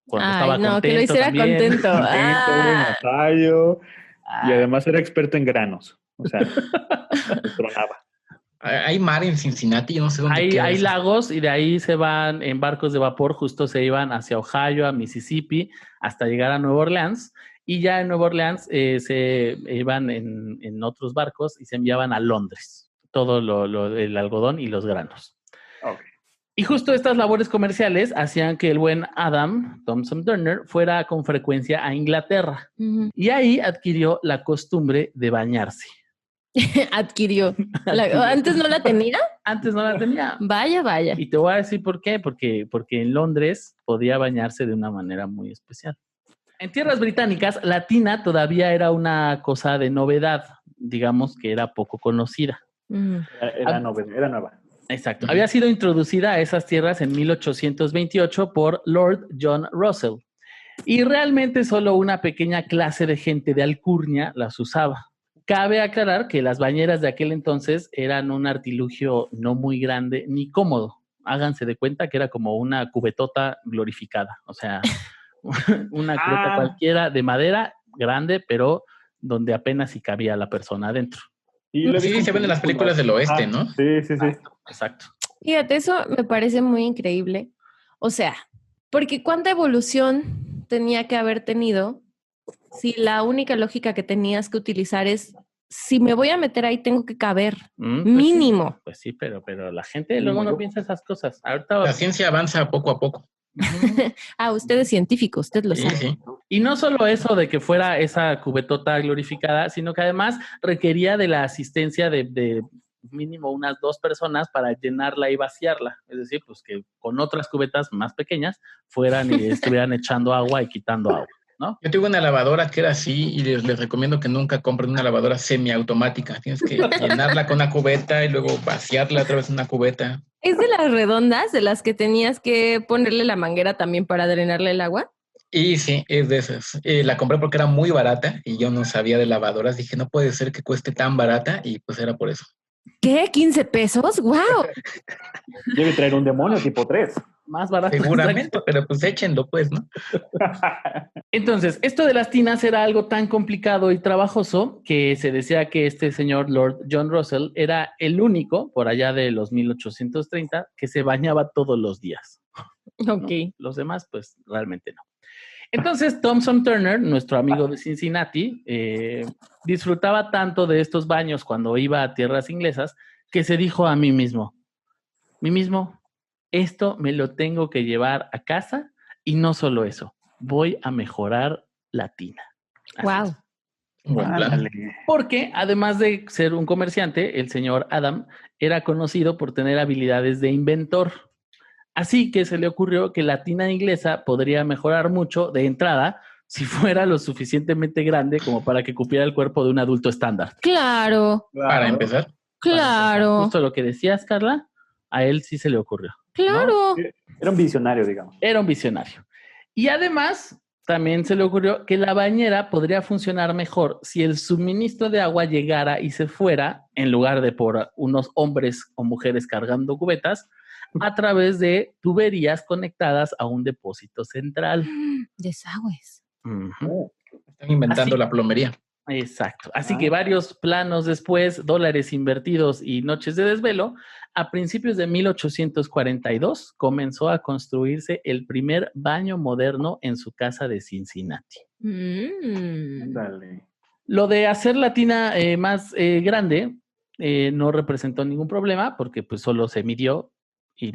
cuando estaba contento que lo hiciera también. contento. En Ohio, y además era experto en granos. O sea, tronaba. Hay mar en Cincinnati, no sé dónde queda. Hay lagos y de ahí se van en barcos de vapor, justo se iban hacia Ohio, a Mississippi, hasta llegar a Nueva Orleans. Y ya en Nueva Orleans se iban en otros barcos y se enviaban a Londres, todo el algodón y los granos. Okay. Y justo estas labores comerciales hacían que el buen Adam Thompson Turner fuera con frecuencia a Inglaterra. Uh-huh. Y ahí adquirió la costumbre de bañarse. Adquirió. ¿Antes no la tenía? Antes no la tenía. Vaya. Y te voy a decir por qué. Porque en Londres podía bañarse de una manera muy especial. En tierras británicas, la tina todavía era una cosa de novedad. Digamos que era poco conocida. Uh-huh. Era nueva. Exacto. Había sido introducida a esas tierras en 1828 por Lord John Russell. Y realmente solo una pequeña clase de gente de alcurnia las usaba. Cabe aclarar que las bañeras de aquel entonces eran un artilugio no muy grande ni cómodo. Háganse de cuenta que era como una cubetota glorificada. O sea, una cubeta cualquiera de madera grande, pero donde apenas si cabía la persona adentro. Y lo he Sí, visto se ven en las películas del oeste, ¿no? Sí, sí, sí. Exacto. Fíjate, eso me parece muy increíble. O sea, porque cuánta evolución tenía que haber tenido si la única lógica que tenías que utilizar es, si me voy a meter ahí, tengo que caber. Mínimo. Pues sí, pero la gente Mínimo luego no yo. piensa esas cosas. Ahorita... La ciencia avanza poco a poco. Usted es científico, usted lo Sí, sabe. sí. Y no solo eso de que fuera esa cubetota glorificada, sino que además requería de la asistencia de mínimo unas 2 personas para llenarla y vaciarla. Es decir, pues que con otras cubetas más pequeñas fueran y estuvieran echando agua y quitando agua, ¿no? Yo tuve una lavadora que era así y les recomiendo que nunca compren una lavadora semiautomática. Tienes que llenarla con una cubeta y luego vaciarla otra vez en una cubeta. ¿Es de las redondas, de las que tenías que ponerle la manguera también para drenarle el agua? Y sí, es de esas. La compré porque era muy barata y yo no sabía de lavadoras. Dije, no puede ser que cueste tan barata y pues era por eso. ¿Qué? ¿15 pesos? ¡Wow! Debe traer un demonio tipo 3. Más barato. Seguramente, pero pues échenlo pues, ¿no? Entonces, esto de las tinas era algo tan complicado y trabajoso que se decía que este señor Lord John Russell era el único, por allá de los 1830, que se bañaba todos los días. Ok. ¿No? Los demás, pues, realmente no. Entonces, Thompson Turner, nuestro amigo de Cincinnati, disfrutaba tanto de estos baños cuando iba a tierras inglesas que se dijo a mí mismo, esto me lo tengo que llevar a casa y no solo eso, voy a mejorar la tina. Así Wow. es. Un buen plan. Porque además de ser un comerciante, el señor Adam era conocido por tener habilidades de inventor. Así que se le ocurrió que la tina inglesa podría mejorar mucho de entrada si fuera lo suficientemente grande como para que cupiera el cuerpo de un adulto estándar. Claro, Para empezar. claro, Justo lo que decías, Carla, a él sí se le ocurrió. claro. Era un visionario, digamos. Era un visionario. Y además, también se le ocurrió que la bañera podría funcionar mejor si el suministro de agua llegara y se fuera, en lugar de por unos hombres o mujeres cargando cubetas, a través de tuberías conectadas a un depósito central. Desagües. Ujú. Están inventando Así- la plomería. Exacto. Así que varios planos después, dólares invertidos y noches de desvelo, a principios de 1842 comenzó a construirse el primer baño moderno en su casa de Cincinnati. Dale. Lo de hacer la tina más grande no representó ningún problema porque pues solo se midió y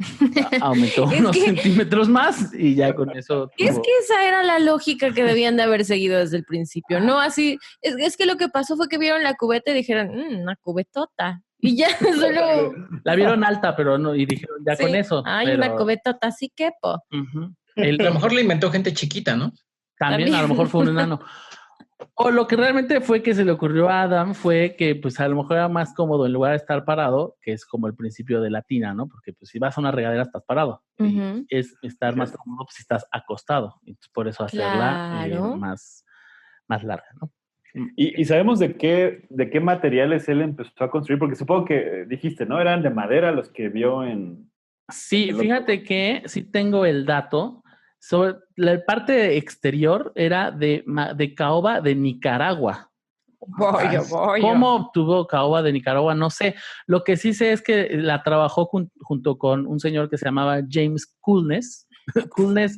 aumentó Es unos que- centímetros más y ya con eso Es tuvo- que esa era la lógica que debían de haber seguido desde el principio, no así, es que lo que pasó fue que vieron la cubeta y dijeron, una cubetota, y ya solo, la vieron alta, pero no, y dijeron ya sí, con eso. hay pero, una cubetota, sí quepo. ujú. A lo mejor la inventó gente chiquita, ¿no? También a lo mejor fue un enano. O lo que realmente fue que se le ocurrió a Adam fue que pues a lo mejor era más cómodo en lugar de estar parado, que es como el principio de la tina, ¿no? Porque pues si vas a una regadera estás parado. Y Ujú. es estar más cómodo pues, si estás acostado. Y por eso hacerla Claro. más larga, ¿no? ¿Y sabemos de qué materiales él empezó a construir? Porque supongo que dijiste, ¿no? Eran de madera los que vio en... Sí, el fíjate que sí tengo el dato. Sobre la parte exterior era de caoba de Nicaragua. Vaya, vaya. ¿Cómo obtuvo caoba de Nicaragua? No sé. Lo que sí sé es que la trabajó junto con un señor que se llamaba James Coolness. Coolness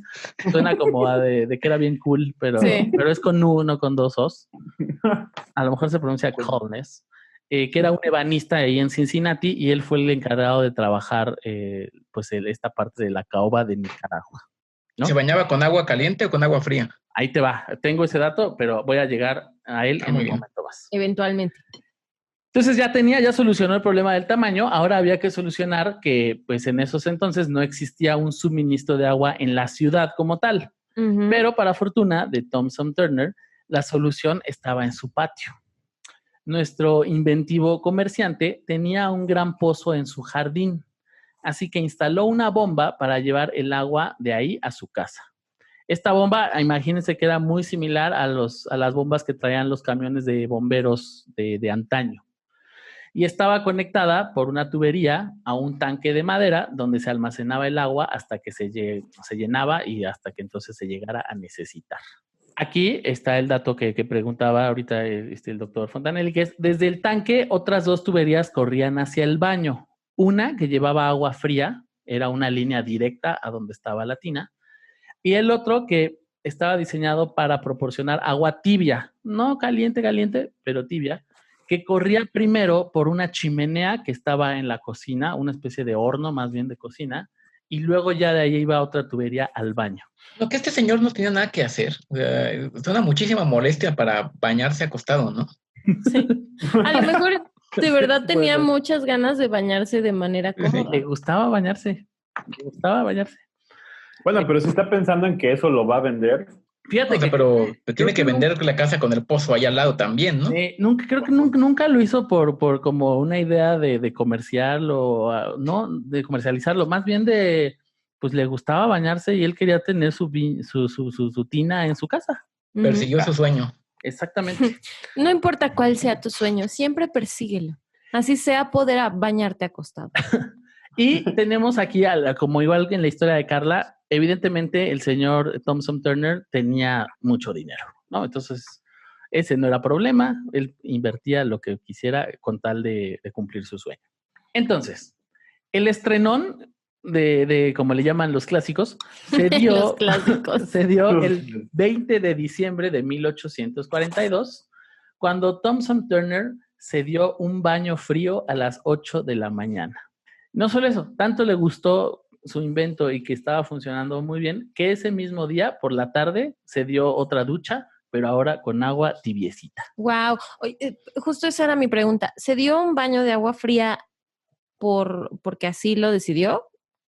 suena como de que era bien cool, pero, Sí. pero es con U, no con 2 Os. A lo mejor se pronuncia Coolness. Que era un ebanista ahí en Cincinnati y él fue el encargado de trabajar pues esta parte de la caoba de Nicaragua. ¿No? ¿Se bañaba con agua caliente o con agua fría? Ahí te va. Tengo ese dato, pero voy a llegar a él en muy un bien. momento más. Eventualmente. Entonces ya solucionó el problema del tamaño. Ahora había que solucionar que, pues en esos entonces no existía un suministro de agua en la ciudad como tal. Ujú. Pero para fortuna de Thompson Turner, la solución estaba en su patio. Nuestro inventivo comerciante tenía un gran pozo en su jardín, así que instaló una bomba para llevar el agua de ahí a su casa. Esta bomba, imagínense que era muy similar a las bombas que traían los camiones de bomberos de antaño. Y estaba conectada por una tubería a un tanque de madera donde se almacenaba el agua hasta que se llenaba y hasta que entonces se llegara a necesitar. aquí está el dato que preguntaba ahorita el doctor Fontanelli, que es, desde el tanque, otras 2 tuberías corrían hacia el baño. Una que llevaba agua fría, era una línea directa a donde estaba la tina, y el otro que estaba diseñado para proporcionar agua tibia, no caliente, pero tibia, que corría primero por una chimenea que estaba en la cocina, una especie de horno más bien de cocina, y luego ya de ahí iba otra tubería al baño. Lo que este señor no tenía nada que hacer. O sea, es una muchísima molestia para bañarse acostado, ¿no? Sí. A lo mejor de verdad tenía muchas ganas de bañarse de manera cómoda. Le gustaba bañarse. Bueno, pero si está pensando en que eso lo va a vender. Fíjate que... Pero tiene que vender la casa con el pozo ahí al lado también, ¿no? Creo que nunca lo hizo por como una idea de comerciarlo, no, de comercializarlo, más bien pues le gustaba bañarse y él quería tener su tina en su casa. Persiguió su sueño. Exactamente. No importa cuál sea tu sueño, siempre persíguelo. Así sea poder bañarte acostado. Y tenemos aquí, como igual que en la historia de Carla, evidentemente el señor Thompson Turner tenía mucho dinero, ¿no? Entonces, ese no era problema, él invertía lo que quisiera con tal de cumplir su sueño. Entonces, el estrenón de como le llaman los clásicos, se dio, se dio el 20 de diciembre de 1842, cuando Thompson Turner se dio un baño frío a las 8 de la mañana. No solo eso, tanto le gustó su invento y que estaba funcionando muy bien, que ese mismo día, por la tarde, se dio otra ducha, pero ahora con agua tibiecita. Wow, justo esa era mi pregunta. ¿Se dio un baño de agua fría porque así lo decidió?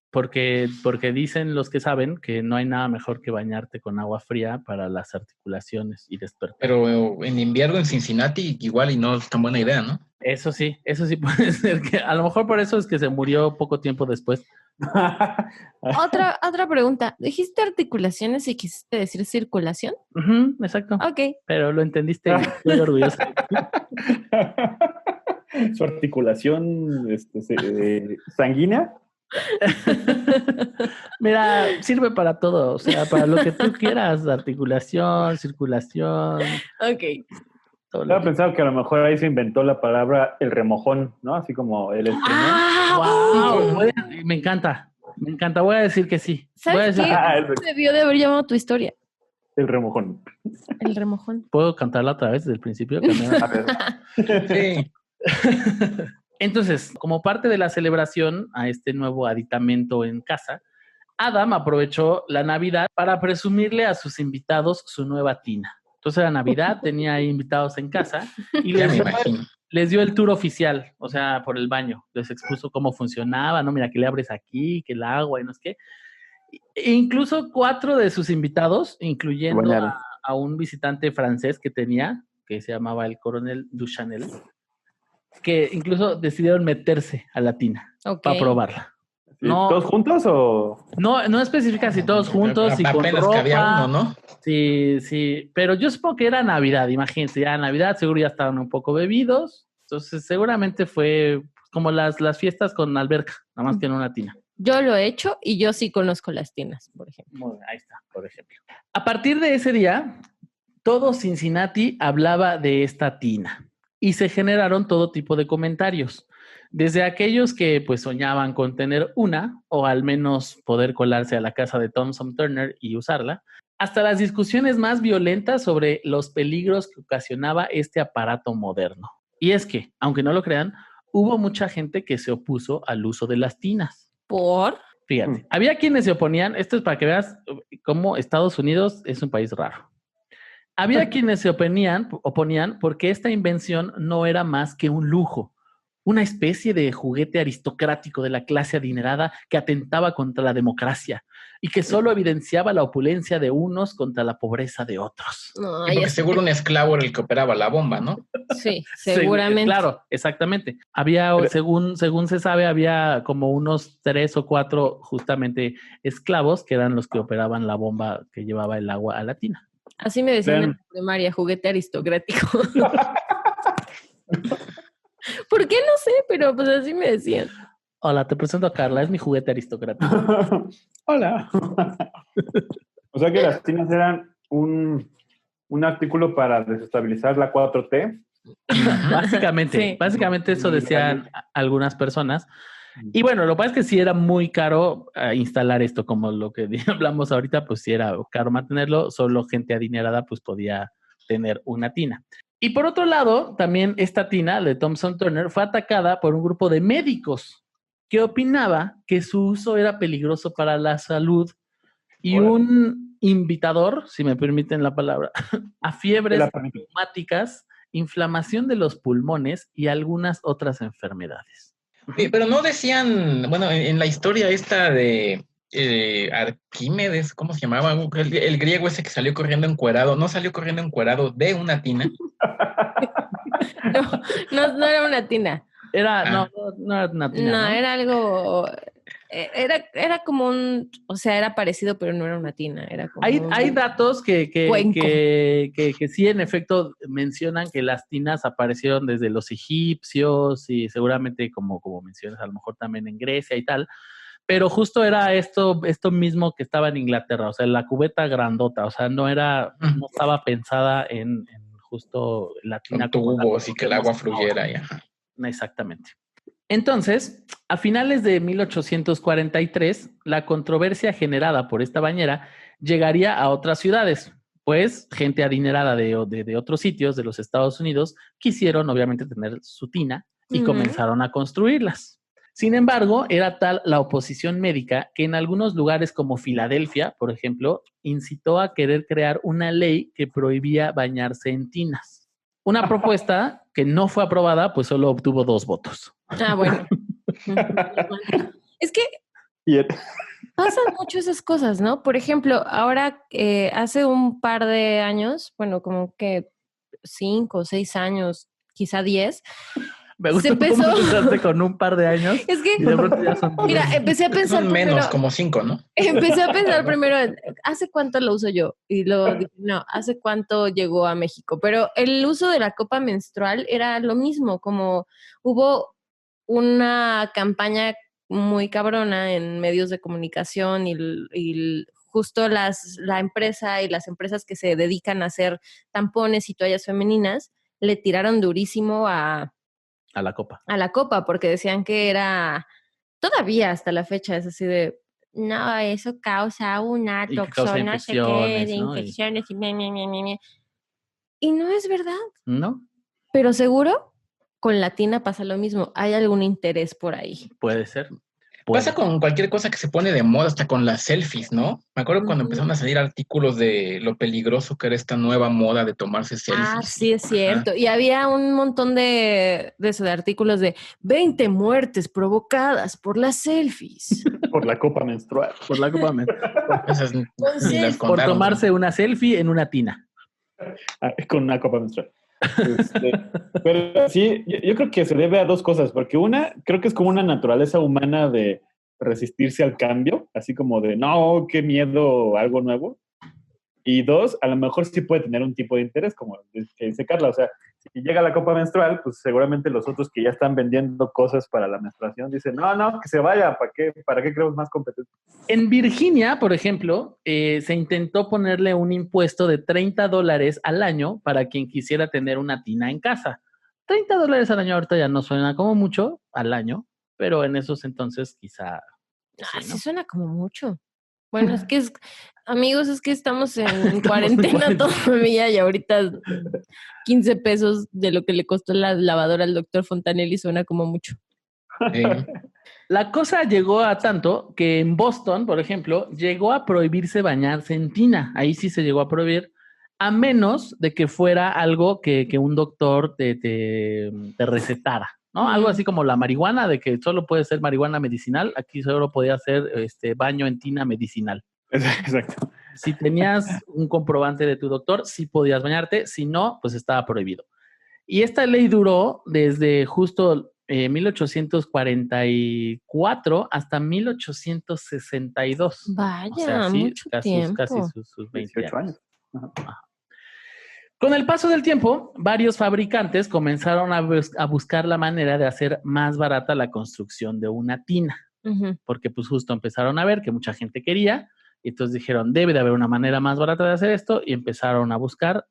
Porque dicen los que saben que no hay nada mejor que bañarte con agua fría para las articulaciones y despertar. Pero en invierno en Cincinnati igual y no es tan buena idea, ¿no? Eso sí puede ser que a lo mejor por eso es que se murió poco tiempo después. Otra pregunta. ¿Dijiste articulaciones y quisiste decir circulación? Exacto. Ok. Pero lo entendiste, estoy orgulloso. Su articulación sanguínea. Mira, sirve para todo, o sea, para lo que tú quieras, articulación, circulación. Ok. Estaba pensando que a lo mejor ahí se inventó la palabra el remojón, ¿no? Así como el ¡Wow! Me encanta, voy a decir que sí. ¿Sabes qué? Debió de haber llamado tu historia. El remojón. El remojón. ¿Puedo cantarla otra vez desde el principio? Sí. Entonces, como parte de la celebración a este nuevo aditamento en casa, Adam aprovechó la Navidad para presumirle a sus invitados su nueva tina. Entonces era Navidad, tenía ahí invitados en casa y les dio el tour oficial, o sea, por el baño. Les expuso cómo funcionaba, ¿no? Mira, que le abres aquí, que el agua y no sé qué. E incluso 4 de sus invitados, incluyendo a un visitante francés que tenía, que se llamaba el coronel Duchanel, que incluso decidieron meterse a la tina para probarla. No, ¿todos juntos o...? No especifica si todos juntos y con ropa. Que había uno, ¿no? Sí, pero yo supongo que era Navidad, imagínense, ya Navidad seguro ya estaban un poco bebidos, entonces seguramente fue como las fiestas con alberca, nada más que en una tina. Yo lo he hecho y yo sí conozco las tinas, por ejemplo. Ahí está, por ejemplo. A partir de ese día, todo Cincinnati hablaba de esta tina y se generaron todo tipo de comentarios. Desde aquellos que pues soñaban con tener una o al menos poder colarse a la casa de Thompson Turner y usarla, hasta las discusiones más violentas sobre los peligros que ocasionaba este aparato moderno. Y es que, aunque no lo crean, hubo mucha gente que se opuso al uso de las tinas. ¿Por? Fíjate, había quienes se oponían, esto es para que veas cómo Estados Unidos es un país raro. Había quienes se oponían porque esta invención no era más que un lujo, una especie de juguete aristocrático de la clase adinerada que atentaba contra la democracia y que solo evidenciaba la opulencia de unos contra la pobreza de otros. Y porque seguro un esclavo era el que operaba la bomba, ¿no? Sí, seguramente. Claro, exactamente. Había, según se sabe, había como unos 3 o 4 justamente esclavos que eran los que operaban la bomba que llevaba el agua a la tina. Así me decían en la primaria, juguete aristocrático. ¿Por qué? No sé, pero pues así me decían. Hola, te presento a Carla, es mi juguete aristocrático. Hola. O sea que las tinas eran un un artículo para desestabilizar la 4T. Básicamente eso decían algunas personas. Y bueno, lo que pasa es que sí era muy caro instalar esto, como lo que hablamos ahorita, pues sí era caro mantenerlo, solo gente adinerada pues podía tener una tina. Y por otro lado, también esta tina de Thomson Turner fue atacada por un grupo de médicos que opinaba que su uso era peligroso para la salud y un invitador, si me permiten la palabra, a fiebres reumáticas, inflamación de los pulmones y algunas otras enfermedades. Pero no decían, bueno, en la historia esta de Arquímedes, ¿cómo se llamaba? El griego ese que salió corriendo encuerado, ¿no salió corriendo encuerado de una tina? No era una tina. No era una tina. No, era algo... Era como era parecido, pero no era una tina. Era como hay datos que sí, en efecto, mencionan que las tinas aparecieron desde los egipcios y seguramente, como mencionas, a lo mejor también en Grecia y tal. Pero justo era esto mismo que estaba en Inglaterra, o sea, la cubeta grandota, o sea, no estaba pensada en justo la tina. Con tubos y que el agua fluyera. Ya. Exactamente. Entonces, a finales de 1843, la controversia generada por esta bañera llegaría a otras ciudades, pues gente adinerada de otros sitios de los Estados Unidos quisieron obviamente tener su tina y comenzaron a construirlas. Sin embargo, era tal la oposición médica que en algunos lugares como Filadelfia, por ejemplo, incitó a querer crear una ley que prohibía bañarse en tinas. Una propuesta que no fue aprobada, pues solo obtuvo 2 votos. Bueno. Es que pasan mucho esas cosas, ¿no? Por ejemplo, ahora hace un par de años, bueno, como que 5 o 6 años, quizá 10. Me gusta cómo empezaste con un par de años. Es que, mira, empecé a pensar son menos, como 5, ¿no? Empecé a pensar primero, ¿hace cuánto lo uso yo? Y luego dije, no, ¿hace cuánto llegó a México? Pero el uso de la copa menstrual era lo mismo, como hubo una campaña muy cabrona en medios de comunicación y justo la empresa y las empresas que se dedican a hacer tampones y toallas femeninas le tiraron durísimo a la copa. A la copa, porque decían que era, todavía hasta la fecha, es así de, no, eso causa una toxona, no sé qué, de infecciones y no es verdad. No. Pero seguro con la tina pasa lo mismo. Hay algún interés por ahí. Puede ser. Pasa con cualquier cosa que se pone de moda, hasta con las selfies, ¿no? Me acuerdo cuando empezaron a salir artículos de lo peligroso que era esta nueva moda de tomarse selfies. Ah, sí, es cierto. Y había un montón de artículos de 20 muertes provocadas por las selfies. Por la copa menstrual. Por la copa menstrual. Esas ni las por tomarse una selfie en una tina. Con una copa menstrual. Pero sí, yo creo que se debe a 2 cosas, porque una, creo que es como una naturaleza humana de resistirse al cambio, así como de, no, qué miedo, algo nuevo. Y 2, a lo mejor sí puede tener un tipo de interés, como que dice Carla, o sea, si llega la copa menstrual, pues seguramente los otros que ya están vendiendo cosas para la menstruación dicen, no, que se vaya, ¿para qué creamos más competencia? En Virginia, por ejemplo, se intentó ponerle un impuesto de $30 al año para quien quisiera tener una tina en casa. $30 al año ahorita ya no suena como mucho al año, pero en esos entonces quizá... Sí suena como mucho. Bueno, amigos, es que estamos en cuarentena todavía y ahorita 15 pesos de lo que le costó la lavadora al doctor Fontanelli suena como mucho. La cosa llegó a tanto que en Boston, por ejemplo, llegó a prohibirse bañarse en tina. Ahí sí se llegó a prohibir, a menos de que fuera algo que un doctor te recetara, ¿no? Algo así como la marihuana, de que solo puede ser marihuana medicinal. Aquí solo podía ser baño en tina medicinal. Exacto. Si tenías un comprobante de tu doctor, sí podías bañarte. Si no, pues estaba prohibido. Y esta ley duró desde justo 1844 hasta 1862. Vaya, o sea, sí, mucho tiempo. Casi sus 20 años. Ajá. Con el paso del tiempo, varios fabricantes comenzaron a buscar la manera de hacer más barata la construcción de una tina. Porque pues justo empezaron a ver que mucha gente quería y entonces dijeron, debe de haber una manera más barata de hacer esto y empezaron a buscar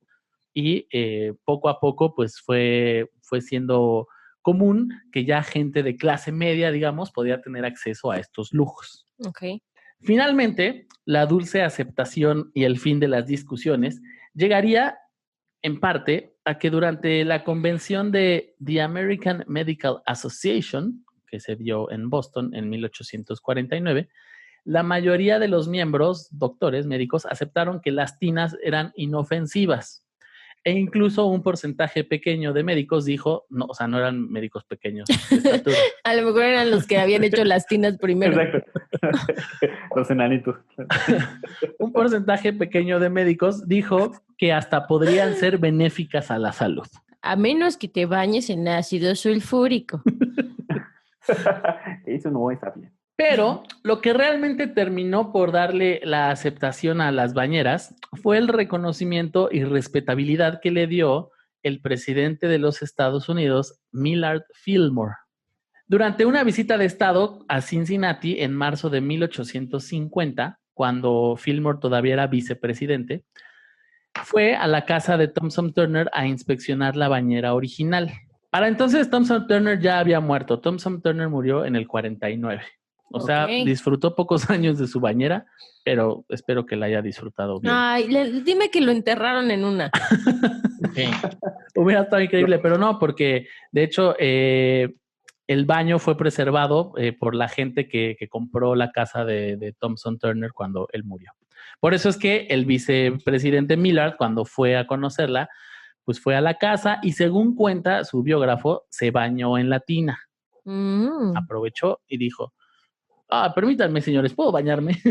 y poco a poco pues fue siendo común que ya gente de clase media, digamos, podía tener acceso a estos lujos. Ok. Finalmente, la dulce aceptación y el fin de las discusiones llegaría en parte a que durante la convención de The American Medical Association, que se dio en Boston en 1849, la mayoría de los miembros, doctores, médicos, aceptaron que las tinas eran inofensivas. E incluso un porcentaje pequeño de médicos dijo, no, o sea, no eran médicos pequeños de estatura. A lo mejor eran los que habían hecho las tinas primero. Exacto. Los enanitos. Un porcentaje pequeño de médicos dijo que hasta podrían ser benéficas a la salud. A menos que te bañes en ácido sulfúrico. Eso no está bien. Pero lo que realmente terminó por darle la aceptación a las bañeras fue el reconocimiento y respetabilidad que le dio el presidente de los Estados Unidos, Millard Fillmore. Durante una visita de Estado a Cincinnati en marzo de 1850, cuando Fillmore todavía era vicepresidente, fue a la casa de Thompson Turner a inspeccionar la bañera original. Para entonces Thompson Turner ya había muerto. Thompson Turner murió en el 49. O sea, disfrutó pocos años de su bañera, pero espero que la haya disfrutado bien. Ay, dime que lo enterraron en una. Sí. Hubiera estado increíble, pero no, porque de hecho el baño fue preservado por la gente que compró la casa de Thompson Turner cuando él murió. Por eso es que el vicepresidente Millard, cuando fue a conocerla, pues fue a la casa y según cuenta su biógrafo, se bañó en la tina. Aprovechó y dijo, permítanme, señores, ¿puedo bañarme?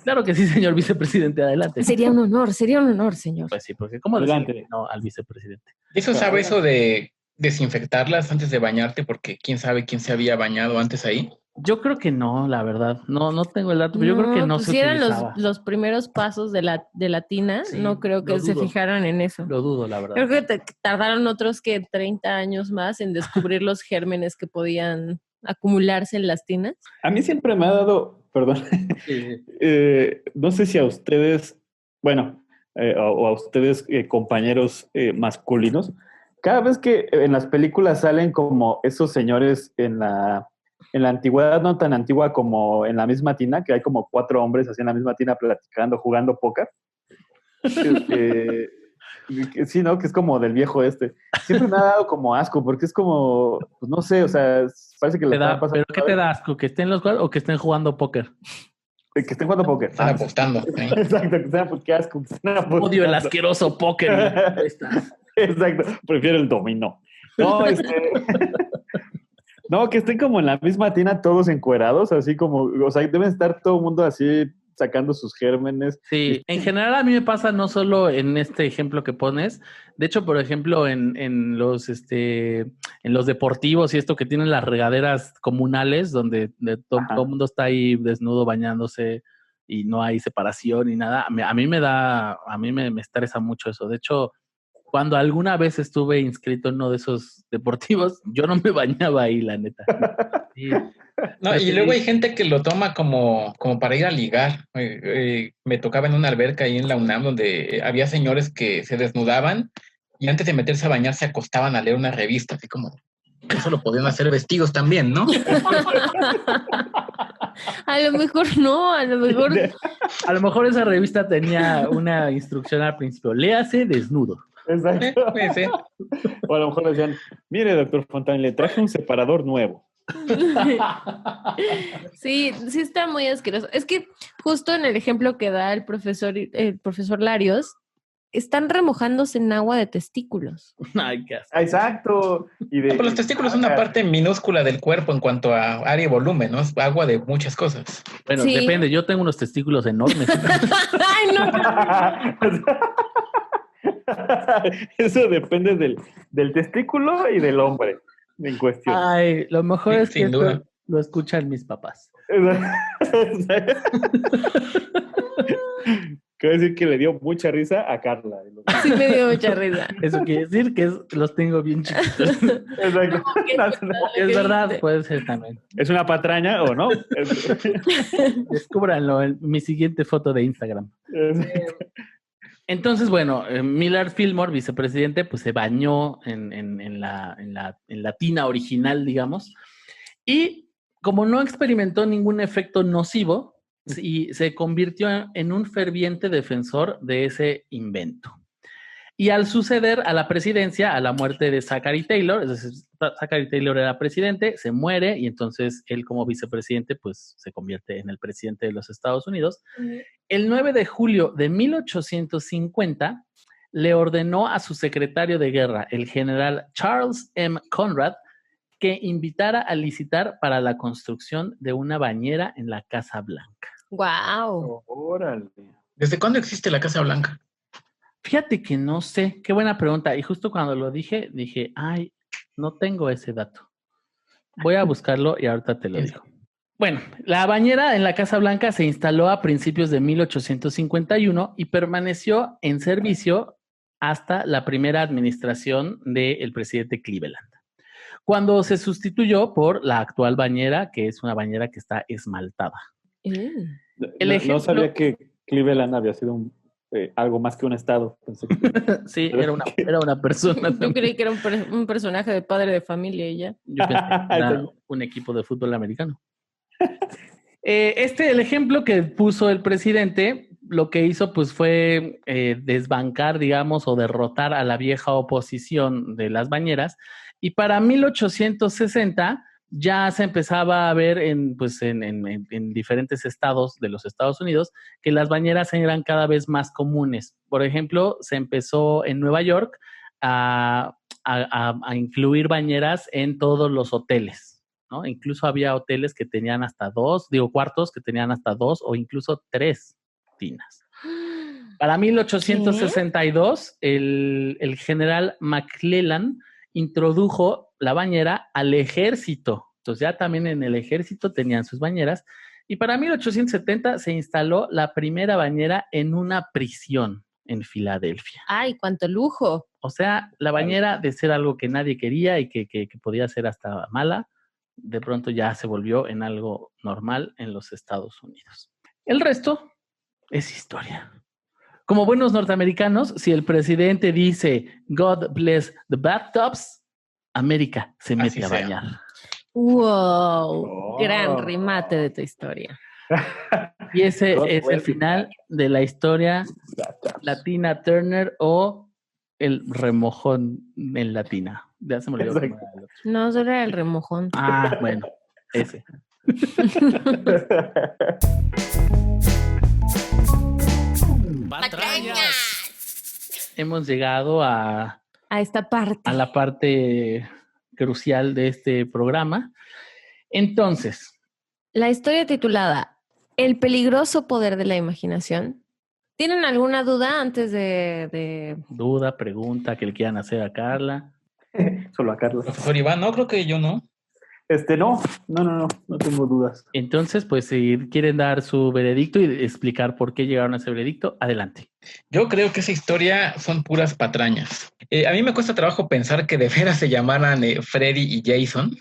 Claro que sí, señor vicepresidente, adelante. Sería un honor, señor. Pues sí, porque ¿cómo decirle no al vicepresidente? ¿Eso sabe eso de desinfectarlas antes de bañarte? Porque quién sabe quién se había bañado antes ahí. Yo creo que no, la verdad. No tengo el dato, pero yo creo que no pues se si eran utilizaba. los primeros pasos de la tina, Sí, no creo que se fijaran en eso. Lo dudo, la verdad. Creo que tardaron otros que 30 años más en descubrir los gérmenes que podían acumularse en las tinas. A mí siempre me ha dado, perdón, Sí. no sé si a ustedes, bueno, o a ustedes compañeros masculinos, cada vez que en las películas salen como esos señores en la antigüedad, no tan antigua como en la misma tina, que hay como 4 hombres así en la misma tina platicando, jugando póker. Sí, ¿no? Que es como del viejo este. Siempre me ha dado como asco, porque es como, pues no sé, o sea, parece que le están pasando. ¿Pero qué te da asco? ¿Que estén los cuatro o que estén jugando póker? Que estén jugando póker. Están apostando. Exacto, que sea, qué asco. Que estén apostando. Odio el asqueroso póker. Exacto, prefiero el dominó. No, no, que estén como en la misma tina todos encuerados, así como, o sea, deben estar todo el mundo así sacando sus gérmenes. Sí, en general a mí me pasa no solo en este ejemplo que pones, de hecho, por ejemplo, en los deportivos y esto que tienen las regaderas comunales donde todo el mundo está ahí desnudo bañándose y no hay separación ni nada, a mí me estresa mucho eso. De hecho, cuando alguna vez estuve inscrito en uno de esos deportivos, yo no me bañaba ahí, la neta. Sí. No, y luego hay gente que lo toma como para ir a ligar. Me tocaba en una alberca ahí en la UNAM donde había señores que se desnudaban y antes de meterse a bañar se acostaban a leer una revista, así como, eso lo podían hacer vestidos también, ¿no? A lo mejor no, a lo mejor... A lo mejor esa revista tenía una instrucción al principio, léase desnudo. Exacto. Sí. O a lo mejor decían, mire, doctor Fontán, le traje un separador nuevo. Sí está muy asqueroso. Es que justo en el ejemplo que da el profesor Larios, están remojándose en agua de testículos. Ay, qué asco. Exacto. Pero los testículos son una parte minúscula del cuerpo en cuanto a área y volumen, ¿no? Es agua de muchas cosas. Bueno, sí. Depende, yo tengo unos testículos enormes. Ay, no. Eso depende del testículo y del hombre en cuestión. Ay, lo mejor Sí, es que sin duda. esto lo escuchan mis papás. Quiero decir que le dio mucha risa a Carla. Sí me dio mucha risa. Eso quiere decir que los tengo bien chiquitos. Exacto. Es verdad, puede ser también. ¿Es una patraña o no? Descúbranlo en mi siguiente foto de Instagram. Entonces, bueno, Millard Fillmore, vicepresidente, pues se bañó en la tina original, digamos, y como no experimentó ningún efecto nocivo, se convirtió en un ferviente defensor de ese invento. Y al suceder a la presidencia, a la muerte de Zachary Taylor, es decir, Zachary Taylor era presidente, se muere y entonces él como vicepresidente pues se convierte en el presidente de los Estados Unidos. El 9 de julio de 1850 le ordenó a su secretario de guerra, el general Charles M. Conrad, que invitara a licitar para la construcción de una bañera en la Casa Blanca. ¡Wow! Órale. ¿Desde cuándo existe la Casa Blanca? Fíjate que no sé, qué buena pregunta. Y justo cuando lo dije, ay, no tengo ese dato. Voy a buscarlo y ahorita te lo digo. Bueno, la bañera en la Casa Blanca se instaló a principios de 1851 y permaneció en servicio hasta la primera administración del presidente Cleveland, cuando se sustituyó por la actual bañera, que es una bañera que está esmaltada. No sabía que Cleveland había sido algo más que un estado. Pensé que... Sí, era una persona. Yo creí que era un personaje de Padre de Familia y ya. Yo pensé que era un equipo de fútbol americano. El ejemplo que puso el presidente, lo que hizo pues fue desbancar, digamos, o derrotar a la vieja oposición de las bañeras. Y para 1860 ya se empezaba a ver en diferentes estados de los Estados Unidos que las bañeras eran cada vez más comunes. Por ejemplo, se empezó en Nueva York a incluir bañeras en todos los hoteles, ¿no? Incluso había hoteles que tenían cuartos que tenían hasta 2 o incluso 3 tinas. Para 1862, el general McClellan introdujo la bañera al ejército. Entonces ya también en el ejército tenían sus bañeras. Y para 1870 se instaló la primera bañera en una prisión en Filadelfia. ¡Ay, cuánto lujo! O sea, la bañera, de ser algo que nadie quería y que podía ser hasta mala, de pronto ya se volvió en algo normal en los Estados Unidos. El resto es historia. Como buenos norteamericanos, si el presidente dice God bless the bathtubs, América se mete a bañar. ¡Wow! Gran remate de tu historia. Y ese es el final de la historia Latina Turner o el remojón en latina. Ya se me olvidó. No, eso era el remojón. Ah, bueno, ese. ¡Patrañas! Hemos llegado a esta parte. A la parte crucial de este programa. Entonces, la historia titulada El peligroso poder de la imaginación. ¿Tienen alguna duda antes de... Duda, pregunta que le quieran hacer a Carla? Solo a Carla. Profesor Iván, no, creo que yo no. No tengo dudas. Entonces, pues si quieren dar su veredicto y explicar por qué llegaron a ese veredicto, adelante. Yo creo que esa historia son puras patrañas. A mí me cuesta trabajo pensar que de veras se llamaran Freddy y Jason.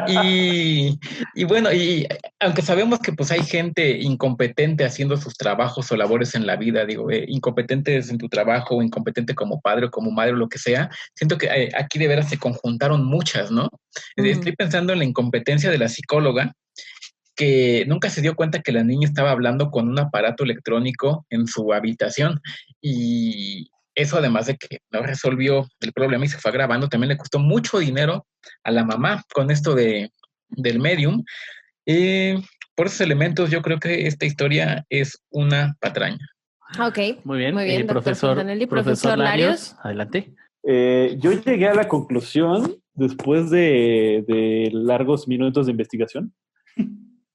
Y bueno, y aunque sabemos que pues hay gente incompetente haciendo sus trabajos o labores en la vida, digo, incompetentes en tu trabajo o incompetente como padre o como madre o lo que sea, siento que aquí de veras se conjuntaron muchas, ¿no? Estoy pensando en la incompetencia de la psicóloga, que nunca se dio cuenta que la niña estaba hablando con un aparato electrónico en su habitación, y eso, además de que no resolvió el problema y se fue agravando, también le costó mucho dinero a la mamá con esto del medium. Por esos elementos, yo creo que esta historia es una patraña. Ok, muy bien, profesor Fontanelli. Profesor Larios, adelante. Yo llegué a la conclusión, después de largos minutos de investigación,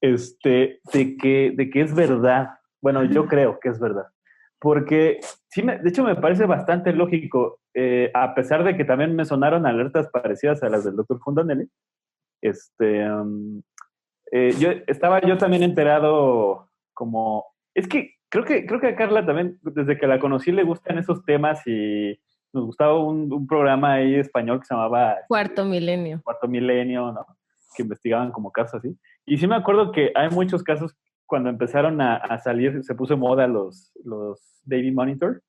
de que es verdad. Bueno, yo creo que es verdad. Porque, sí, de hecho, me parece bastante lógico, a pesar de que también me sonaron alertas parecidas a las del doctor Fontanelli. Estaba yo también enterado como... Es que creo que a Carla también, desde que la conocí, le gustan esos temas y nos gustaba un programa ahí español que se llamaba... Cuarto Milenio. Cuarto Milenio, ¿no? Que investigaban como casos así. Y sí me acuerdo que hay muchos casos cuando empezaron a salir, se puso de moda los baby monitor,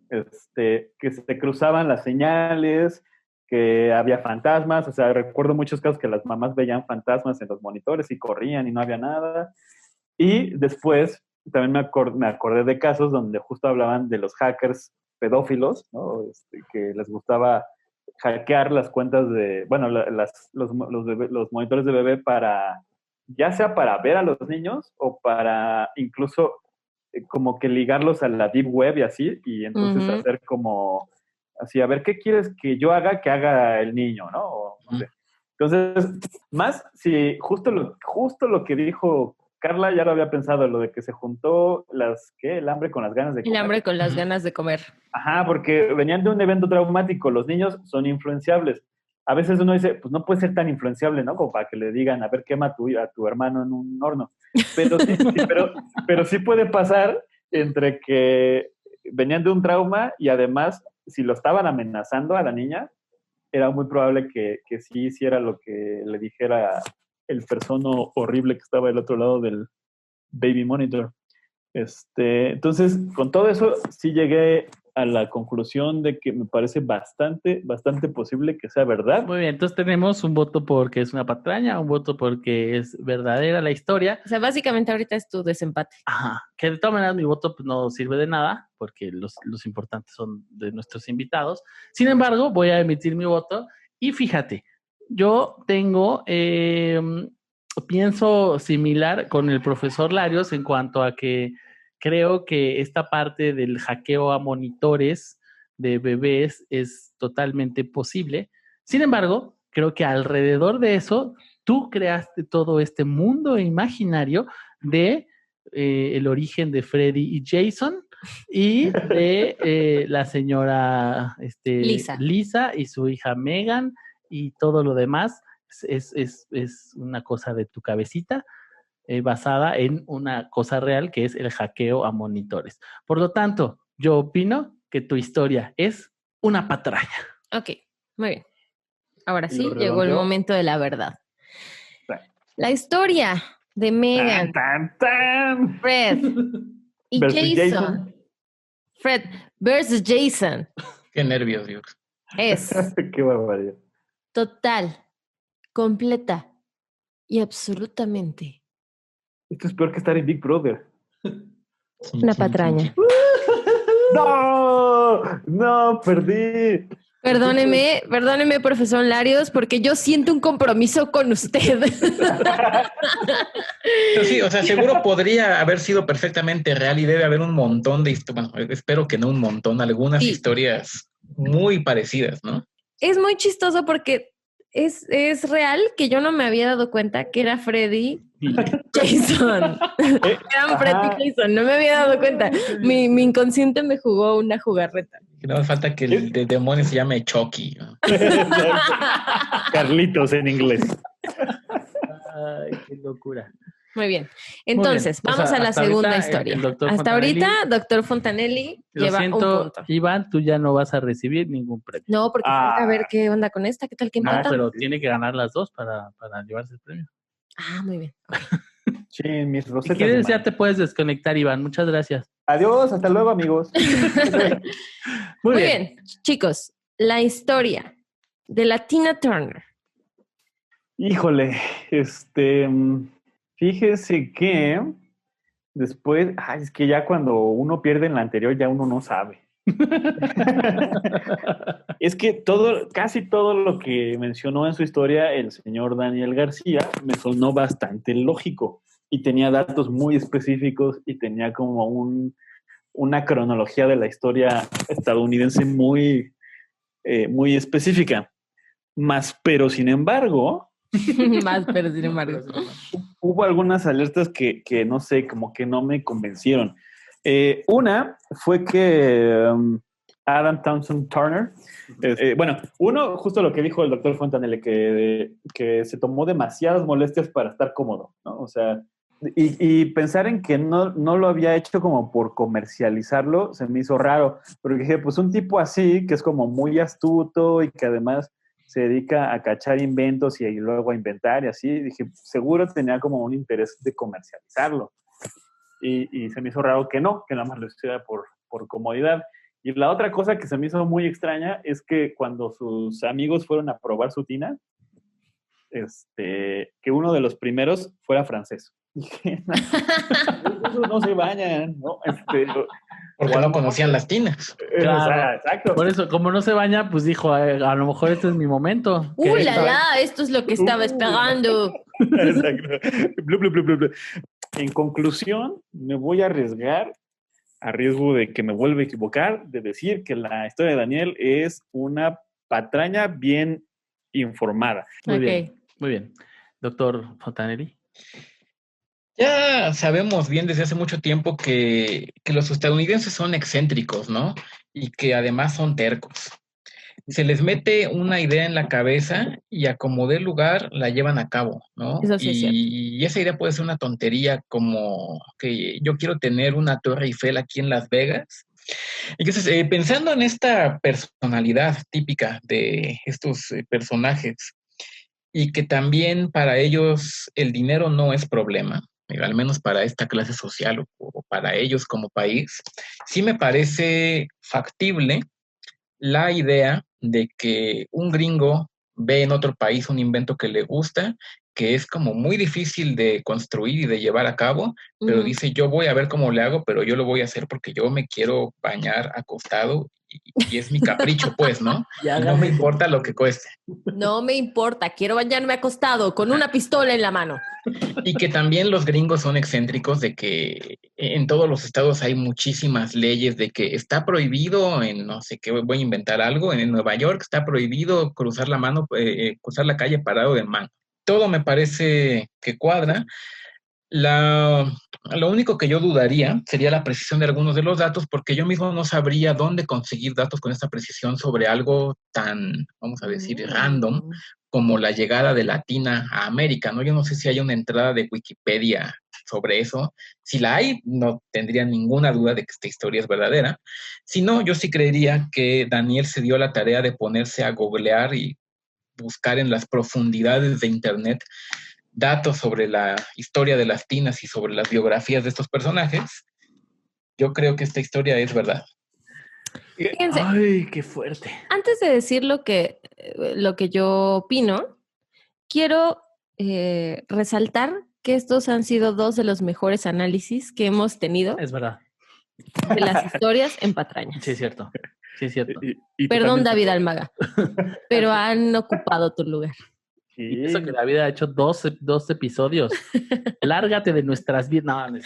que se cruzaban las señales, que había fantasmas, o sea, recuerdo muchos casos que las mamás veían fantasmas en los monitores y corrían y no había nada. Y después también me acordé de casos donde justo hablaban de los hackers pedófilos, ¿no? Que les gustaba hackear las cuentas de, bueno, los monitores de bebé para, ya sea para ver a los niños o para incluso como que ligarlos a la deep web y así, y entonces hacer como así, a ver, ¿qué quieres que yo haga que haga el niño, no? O, no sé. Entonces, más si justo lo que dijo Carla, ya lo había pensado, lo de que se juntó el hambre con las ganas de comer. El hambre con las ganas de comer. Ajá, porque venían de un evento traumático, los niños son influenciables. A veces uno dice, pues no puede ser tan influenciable, ¿no? Como para que le digan, a ver, quema a tu hermano en un horno. Pero sí, pero sí puede pasar entre que venían de un trauma y además, si lo estaban amenazando a la niña, era muy probable que sí hiciera lo que le dijera el persona horrible que estaba del otro lado del baby monitor. Entonces, con todo eso, sí llegué a la conclusión de que me parece bastante posible que sea verdad. Muy bien, entonces tenemos un voto porque es una patraña, un voto porque es verdadera la historia. O sea, básicamente ahorita es tu desempate. Ajá, que de todas maneras mi voto pues, no sirve de nada, porque los importantes son de nuestros invitados. Sin embargo, voy a emitir mi voto y fíjate, yo tengo, pienso similar con el profesor Larios en cuanto a que creo que esta parte del hackeo a monitores de bebés es totalmente posible. Sin embargo, creo que alrededor de eso, tú creaste todo este mundo imaginario de el origen de Freddy y Jason y de la señora Lisa y su hija Megan y todo lo demás. Es una cosa de tu cabecita. Basada en una cosa real que es el hackeo a monitores. Por lo tanto, yo opino que tu historia es una patraña. Ok, muy bien. Ahora sí, llegó el momento de la verdad. La historia de Megan, Fred y Jason. Fred versus Jason. Qué nervios, Dios. Es qué barbaridad. Total, completa y absolutamente. Esto es peor que estar en Big Brother. Una patraña. No, perdí. Perdóneme, profesor Larios, porque yo siento un compromiso con usted. Pero sí, o sea, seguro podría haber sido perfectamente real y debe haber un montón de historias, bueno, espero que no un montón, algunas historias muy parecidas, ¿no? Es muy chistoso porque es real que yo no me había dado cuenta que era Freddy y Jason. Eran Freddy y Jason, no me había dado cuenta. Mi inconsciente me jugó una jugarreta. Que no me falta que el demonio se llame Chucky, ¿no? Carlitos en inglés. Ay, qué locura. Muy bien. Entonces, vamos a la segunda historia. Hasta ahorita, doctor Fontanelli lleva un punto. Iván, tú ya no vas a recibir ningún premio. No, porque falta ver qué onda con esta, qué tal que empata. No, pero tiene que ganar las dos para llevarse el premio. Ah, muy bien. Sí, mis rosetas. Si quieres, ya te puedes desconectar, Iván. Muchas gracias. Adiós, hasta luego, amigos. Muy bien, chicos. La historia de la Tina Turner. Híjole, fíjese que después, es que ya cuando uno pierde en la anterior, ya uno no sabe. Es que casi todo lo que mencionó en su historia el señor Daniel García me sonó bastante lógico y tenía datos muy específicos y tenía como una cronología de la historia estadounidense muy, muy específica. Pero sin embargo, hubo algunas alertas que no sé, como que no me convencieron. Una fue que Adam Townsend Turner, uno, justo lo que dijo el doctor Fontanelle, que se tomó demasiadas molestias para estar cómodo, ¿no? O sea, y pensar en que no lo había hecho como por comercializarlo, se me hizo raro, porque dije, pues un tipo así, que es como muy astuto y que además se dedica a cachar inventos y luego a inventar y así, dije, seguro tenía como un interés de comercializarlo. y se me hizo raro que no, que nada más lo hiciera por comodidad. Y la otra cosa que se me hizo muy extraña es que cuando sus amigos fueron a probar su tina, que uno de los primeros fuera francés. Dije, no se bañan, ¿no? Porque no conocían las tinas. Claro. Exacto. Por eso, como no se baña, pues dijo, a lo mejor este es mi momento. La la! Esto es lo que estaba esperando. Exacto. Blu, blu, blu, blu, blu. En conclusión, me voy a arriesgar, a riesgo de que me vuelva a equivocar, de decir que la historia de Daniel es una patraña bien informada. Muy bien, muy bien. Doctor Fontanelli. Ya sabemos bien desde hace mucho tiempo que los estadounidenses son excéntricos, ¿no? Y que además son tercos. Se les mete una idea en la cabeza y a como dé lugar la llevan a cabo, ¿no? Eso sí es cierto. Y esa idea puede ser una tontería como que yo quiero tener una Torre Eiffel aquí en Las Vegas. Entonces, pensando en esta personalidad típica de estos personajes y que también para ellos el dinero no es problema, al menos para esta clase social o para ellos como país, sí me parece factible la idea de que un gringo ve en otro país un invento que le gusta, que es como muy difícil de construir y de llevar a cabo, pero dice, yo voy a ver cómo le hago, pero yo lo voy a hacer porque yo me quiero bañar acostado y es mi capricho, pues, ¿no? Y no me importa lo que cueste. No me importa, quiero bañarme acostado con una pistola en la mano. Y que también los gringos son excéntricos de que en todos los estados hay muchísimas leyes de que está prohibido en no sé qué, voy a inventar algo, en Nueva York está prohibido cruzar cruzar la calle parado de mano. Todo me parece que cuadra. Lo único que yo dudaría sería la precisión de algunos de los datos, porque yo mismo no sabría dónde conseguir datos con esta precisión sobre algo tan, vamos a decir, random como la llegada de la tina a América, ¿no? Yo no sé si hay una entrada de Wikipedia sobre eso. Si la hay, no tendría ninguna duda de que esta historia es verdadera. Si no, yo sí creería que Daniel se dio la tarea de ponerse a googlear y buscar en las profundidades de Internet datos sobre la historia de las tinas y sobre las biografías de estos personajes. Yo creo que esta historia es verdad. Fíjense, ay, qué fuerte. Antes de decir lo que yo opino, quiero resaltar que estos han sido dos de los mejores análisis que hemos tenido Es verdad. de las historias en patrañas. Sí, es cierto. Sí, es cierto. Y Perdón, también- David Almaga, pero han ocupado tu lugar. Y eso que David ha hecho dos episodios. Lárgate de nuestras vidas. No, no es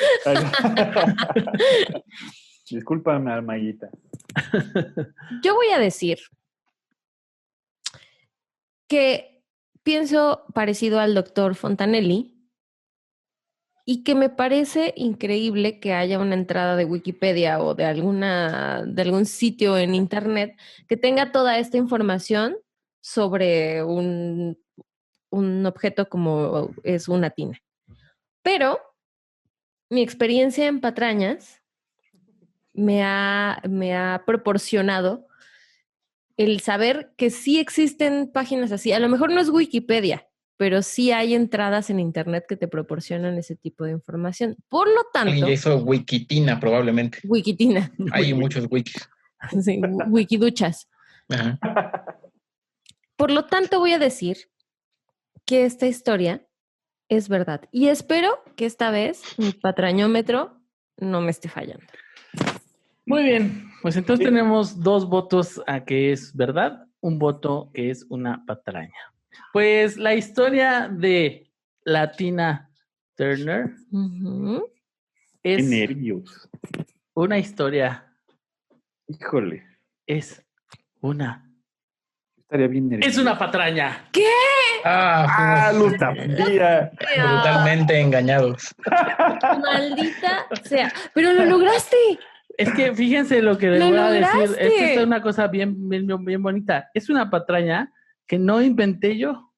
Discúlpame, Almaguita. Yo voy a decir que pienso parecido al doctor Fontanelli y que me parece increíble que haya una entrada de Wikipedia o de algún sitio en internet que tenga toda esta información sobre un objeto como es una tina. Pero mi experiencia en patrañas me ha proporcionado el saber que sí existen páginas así. A lo mejor no es Wikipedia, pero sí hay entradas en internet que te proporcionan ese tipo de información. Por lo Alguien tanto, ya hizo Wikitina probablemente. Wikitina. Hay muchos wikis. Sí, Wikiduchas. Ajá. Por lo tanto, voy a decir que esta historia es verdad. Y espero que esta vez mi patrañómetro no me esté fallando. Muy bien. Pues entonces tenemos 2 votos a que es verdad, un voto que es una patraña. Pues la historia de la Tina Turner Qué es nervios. una historia, Híjole. es una Estaría bien nervioso. Es una patraña. ¿Qué? Lo sabía. Brutalmente engañados. Maldita sea. Pero lo lograste. Es que fíjense lo que les ¡Lo voy a decir. lograste! Esta es una cosa bien, bien, bien bonita. Es una patraña que no inventé yo.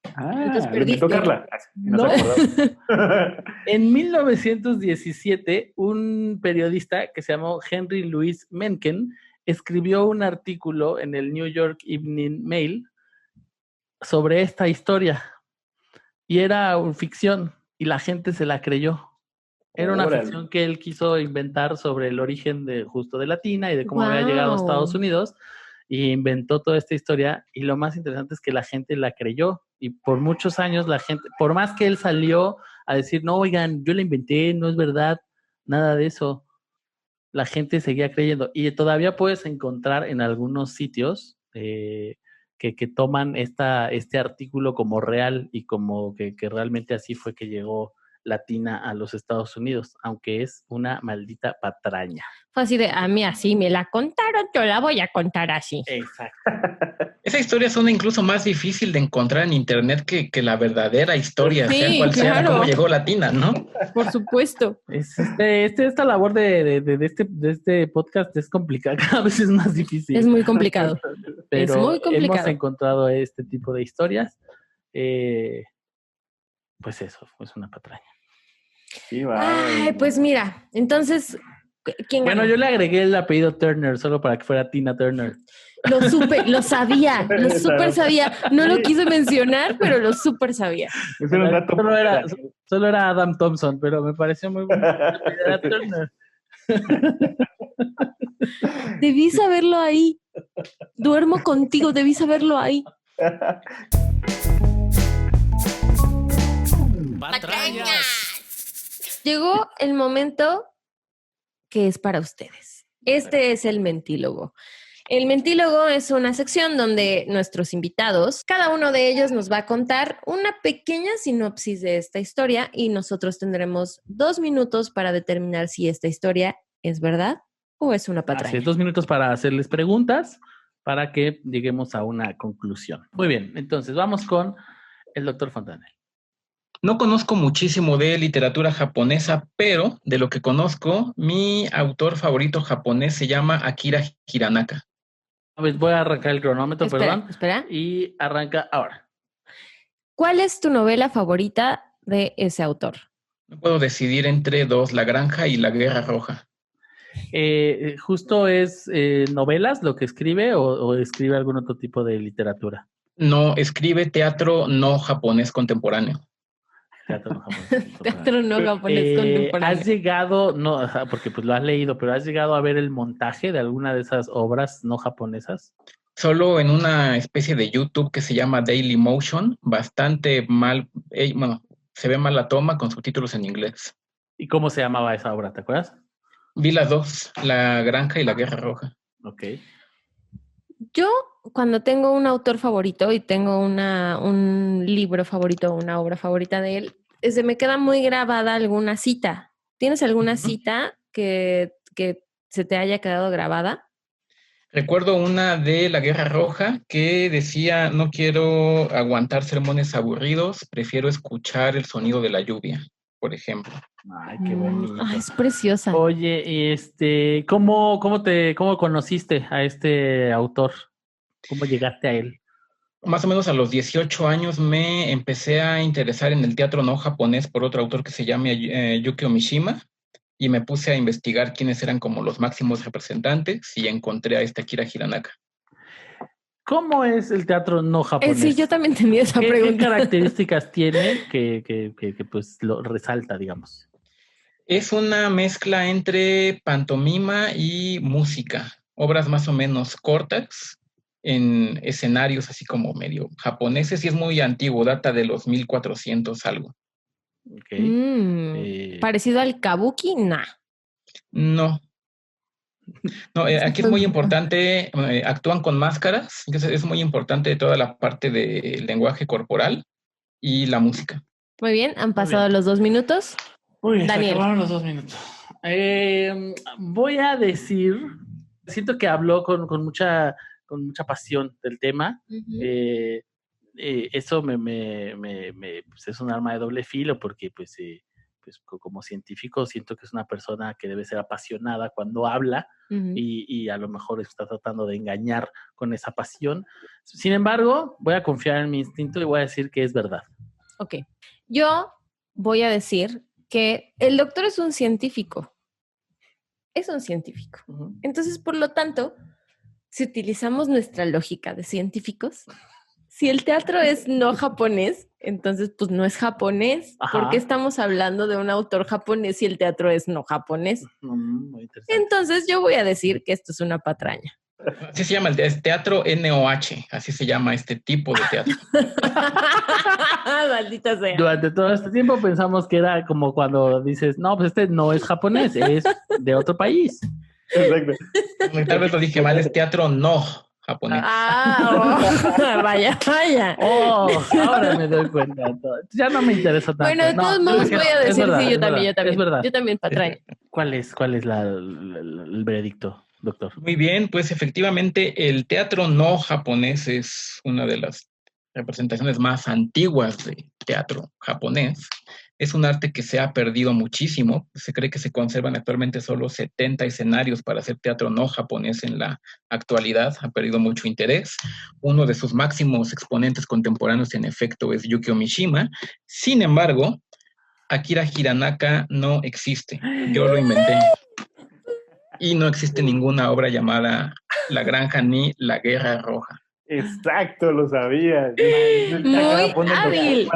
Entonces Le perdiste. inventó Carla. No. Se acordaba. En 1917, un periodista que se llamó Henry Louis Mencken escribió un artículo en el New York Evening Mail sobre esta historia. Y era ficción, y la gente se la creyó. Era una Órale. ficción que él quiso inventar sobre el origen de justo de Latina y de cómo había llegado a Estados Unidos, y inventó toda esta historia, y lo más interesante es que la gente la creyó, y por muchos años la gente, por más que él salió a decir, no, oigan, yo la inventé, no es verdad, nada de eso, la gente seguía creyendo, y todavía puedes encontrar en algunos sitios que toman este artículo como real y como que realmente así fue que llegó Latina a los Estados Unidos, aunque es una maldita patraña. Fue así de, a mí así me la contaron, yo la voy a contar así. Exacto. Esa historia suena incluso más difícil de encontrar en internet que la verdadera historia, Sí, sea cual sea, claro. cómo llegó Latina, ¿no? Por supuesto. Esta labor de este podcast es complicada, cada vez es más difícil. Es muy complicado. Pero es muy complicado. hemos encontrado este tipo de historias. Pues eso, es una patraña. Sí, va. Ay, pues mira, entonces, ¿quién ganó? Bueno, yo le agregué el apellido Turner solo para que fuera Tina Turner. Lo supe, lo sabía, lo súper sabía. No lo quise mencionar, pero lo súper sabía. Es un dato. Solo era Adam Thompson, pero me pareció muy bueno. Era Turner. Debí saberlo ahí. Duermo contigo, debí saberlo ahí. Llegó el momento que es para ustedes. Este es el Mentílogo. El Mentílogo es una sección donde nuestros invitados, cada uno de ellos nos va a contar una pequeña sinopsis de esta historia y nosotros tendremos 2 minutos para determinar si esta historia es verdad o es una patraña. Así es, 2 minutos para hacerles preguntas para que lleguemos a una conclusión. Muy bien, entonces vamos con el doctor Fontanel. No conozco muchísimo de literatura japonesa, pero de lo que conozco, mi autor favorito japonés se llama Akira Hiranaka. A ver, voy a arrancar el cronómetro, perdón. Espera. Y arranca ahora. ¿Cuál es tu novela favorita de ese autor? No puedo decidir entre dos, La Granja y La Guerra Roja. ¿Justo es novelas lo que escribe o escribe algún otro tipo de literatura? No, escribe teatro no japonés contemporáneo. Teatro no japonés. Teatro no japonés contemporáneo. ¿Has llegado, no, porque pues lo has leído, pero has llegado a ver el montaje de alguna de esas obras no japonesas? Solo en una especie de YouTube que se llama Daily Motion, bastante mal, bueno, se ve mal la toma con subtítulos en inglés. ¿Y cómo se llamaba esa obra, te acuerdas? Vi las dos, La Granja y La Guerra Roja. Ok. Yo, cuando tengo un autor favorito y tengo un libro favorito o una obra favorita de él, me queda muy grabada alguna cita. ¿Tienes alguna cita que se te haya quedado grabada? Recuerdo una de La Guerra Roja que decía, no quiero aguantar sermones aburridos, prefiero escuchar el sonido de la lluvia, por ejemplo. Ay, qué bonito. Es preciosa. Oye, ¿cómo conociste a este autor? ¿Cómo llegaste a él? Más o menos a los 18 años me empecé a interesar en el teatro no japonés por otro autor que se llama Yukio Mishima, y me puse a investigar quiénes eran como los máximos representantes y encontré a Akira Hiranaka. ¿Cómo es el teatro no japonés? Sí, yo también tenía esa pregunta. ¿Qué características tiene que pues lo resalta, digamos? Es una mezcla entre pantomima y música, obras más o menos cortas en escenarios así como medio japoneses, y es muy antiguo, data de los 1400 algo. Okay. ¿Parecido al kabuki? Nah. No, aquí es muy importante, actúan con máscaras, entonces es muy importante toda la parte del lenguaje corporal y la música. Muy bien, han pasado los 2 minutos. Muy bien, Daniel. se acabaron los 2 minutos. Voy a decir, siento que habló con mucha pasión del tema. Uh-huh. Eso pues es un arma de doble filo porque pues como científico siento que es una persona que debe ser apasionada cuando habla. Uh-huh. y a lo mejor está tratando de engañar con esa pasión. Sin embargo, voy a confiar en mi instinto y voy a decir que es verdad. Ok. Yo voy a decir que el doctor es un científico. Es un científico. Uh-huh. Entonces, por lo tanto, si utilizamos nuestra lógica de científicos, si el teatro es no japonés, Entonces, pues no es japonés. Ajá. ¿Por qué estamos hablando de un autor japonés si el teatro es no japonés? Muy interesante. Entonces, yo voy a decir que esto es una patraña. Así se llama, es teatro NOH, así se llama este tipo de teatro. Maldita sea. Durante todo este tiempo pensamos que era como cuando dices, no, pues este no es japonés, es de otro país. Exacto. Tal vez lo dije mal, es teatro no japonés. Vaya. Oh, ahora me doy cuenta. Ya no me interesa tanto. Bueno, de todos No, modos es voy a decir verdad, sí, es verdad. yo también patraña. ¿Cuál es el veredicto, doctor? Muy bien, pues efectivamente el teatro no japonés es una de las representaciones más antiguas de teatro japonés. Es un arte que se ha perdido muchísimo. Se cree que se conservan actualmente solo 70 escenarios para hacer teatro no japonés en la actualidad. Ha perdido mucho interés. Uno de sus máximos exponentes contemporáneos, en efecto, es Yukio Mishima. Sin embargo, Akira Hiranaka no existe. Yo lo inventé. Y no existe ninguna obra llamada La Granja ni La Guerra Roja. Exacto, lo sabía.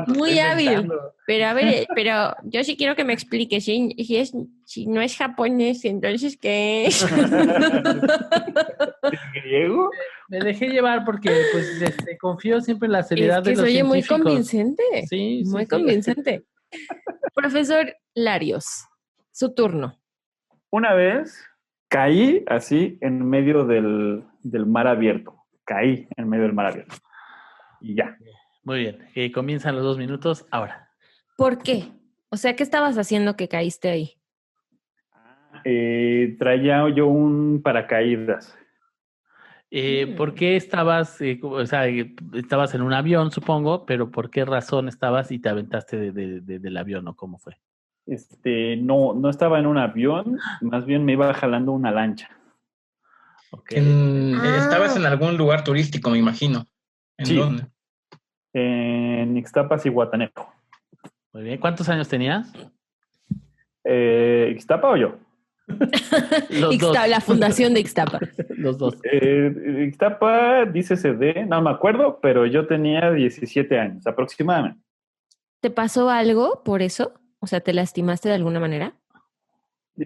Muy hábil. Pero a ver, yo sí quiero que me explique. Si no es japonés, entonces ¿qué es? ¿Griego? Me dejé llevar porque pues confío siempre en la seriedad de los se oye muy científicos. convincente. Sí, muy convincente. Profesor Larios, su turno. Una vez caí así en medio del mar abierto. Caí en medio del mar abierto. Y ya. Muy bien. Comienzan los 2 minutos ahora. ¿Por qué? O sea, ¿qué estabas haciendo que caíste ahí? Traía yo un paracaídas. ¿Por qué estabas, estabas en un avión, supongo, pero por qué razón estabas y te aventaste del avión o cómo fue? No estaba en un avión, más bien me iba jalando una lancha. Okay. Estabas en algún lugar turístico, me imagino. ¿En dónde? En Ixtapas y Guatanejo. Muy bien. ¿Cuántos años tenías? ¿Ixtapa o yo? Los dos. La fundación de Ixtapa. Los dos. Ixtapa, dice CD, no me acuerdo, pero yo tenía 17 años aproximadamente. ¿Te pasó algo por eso? O sea, ¿te lastimaste de alguna manera?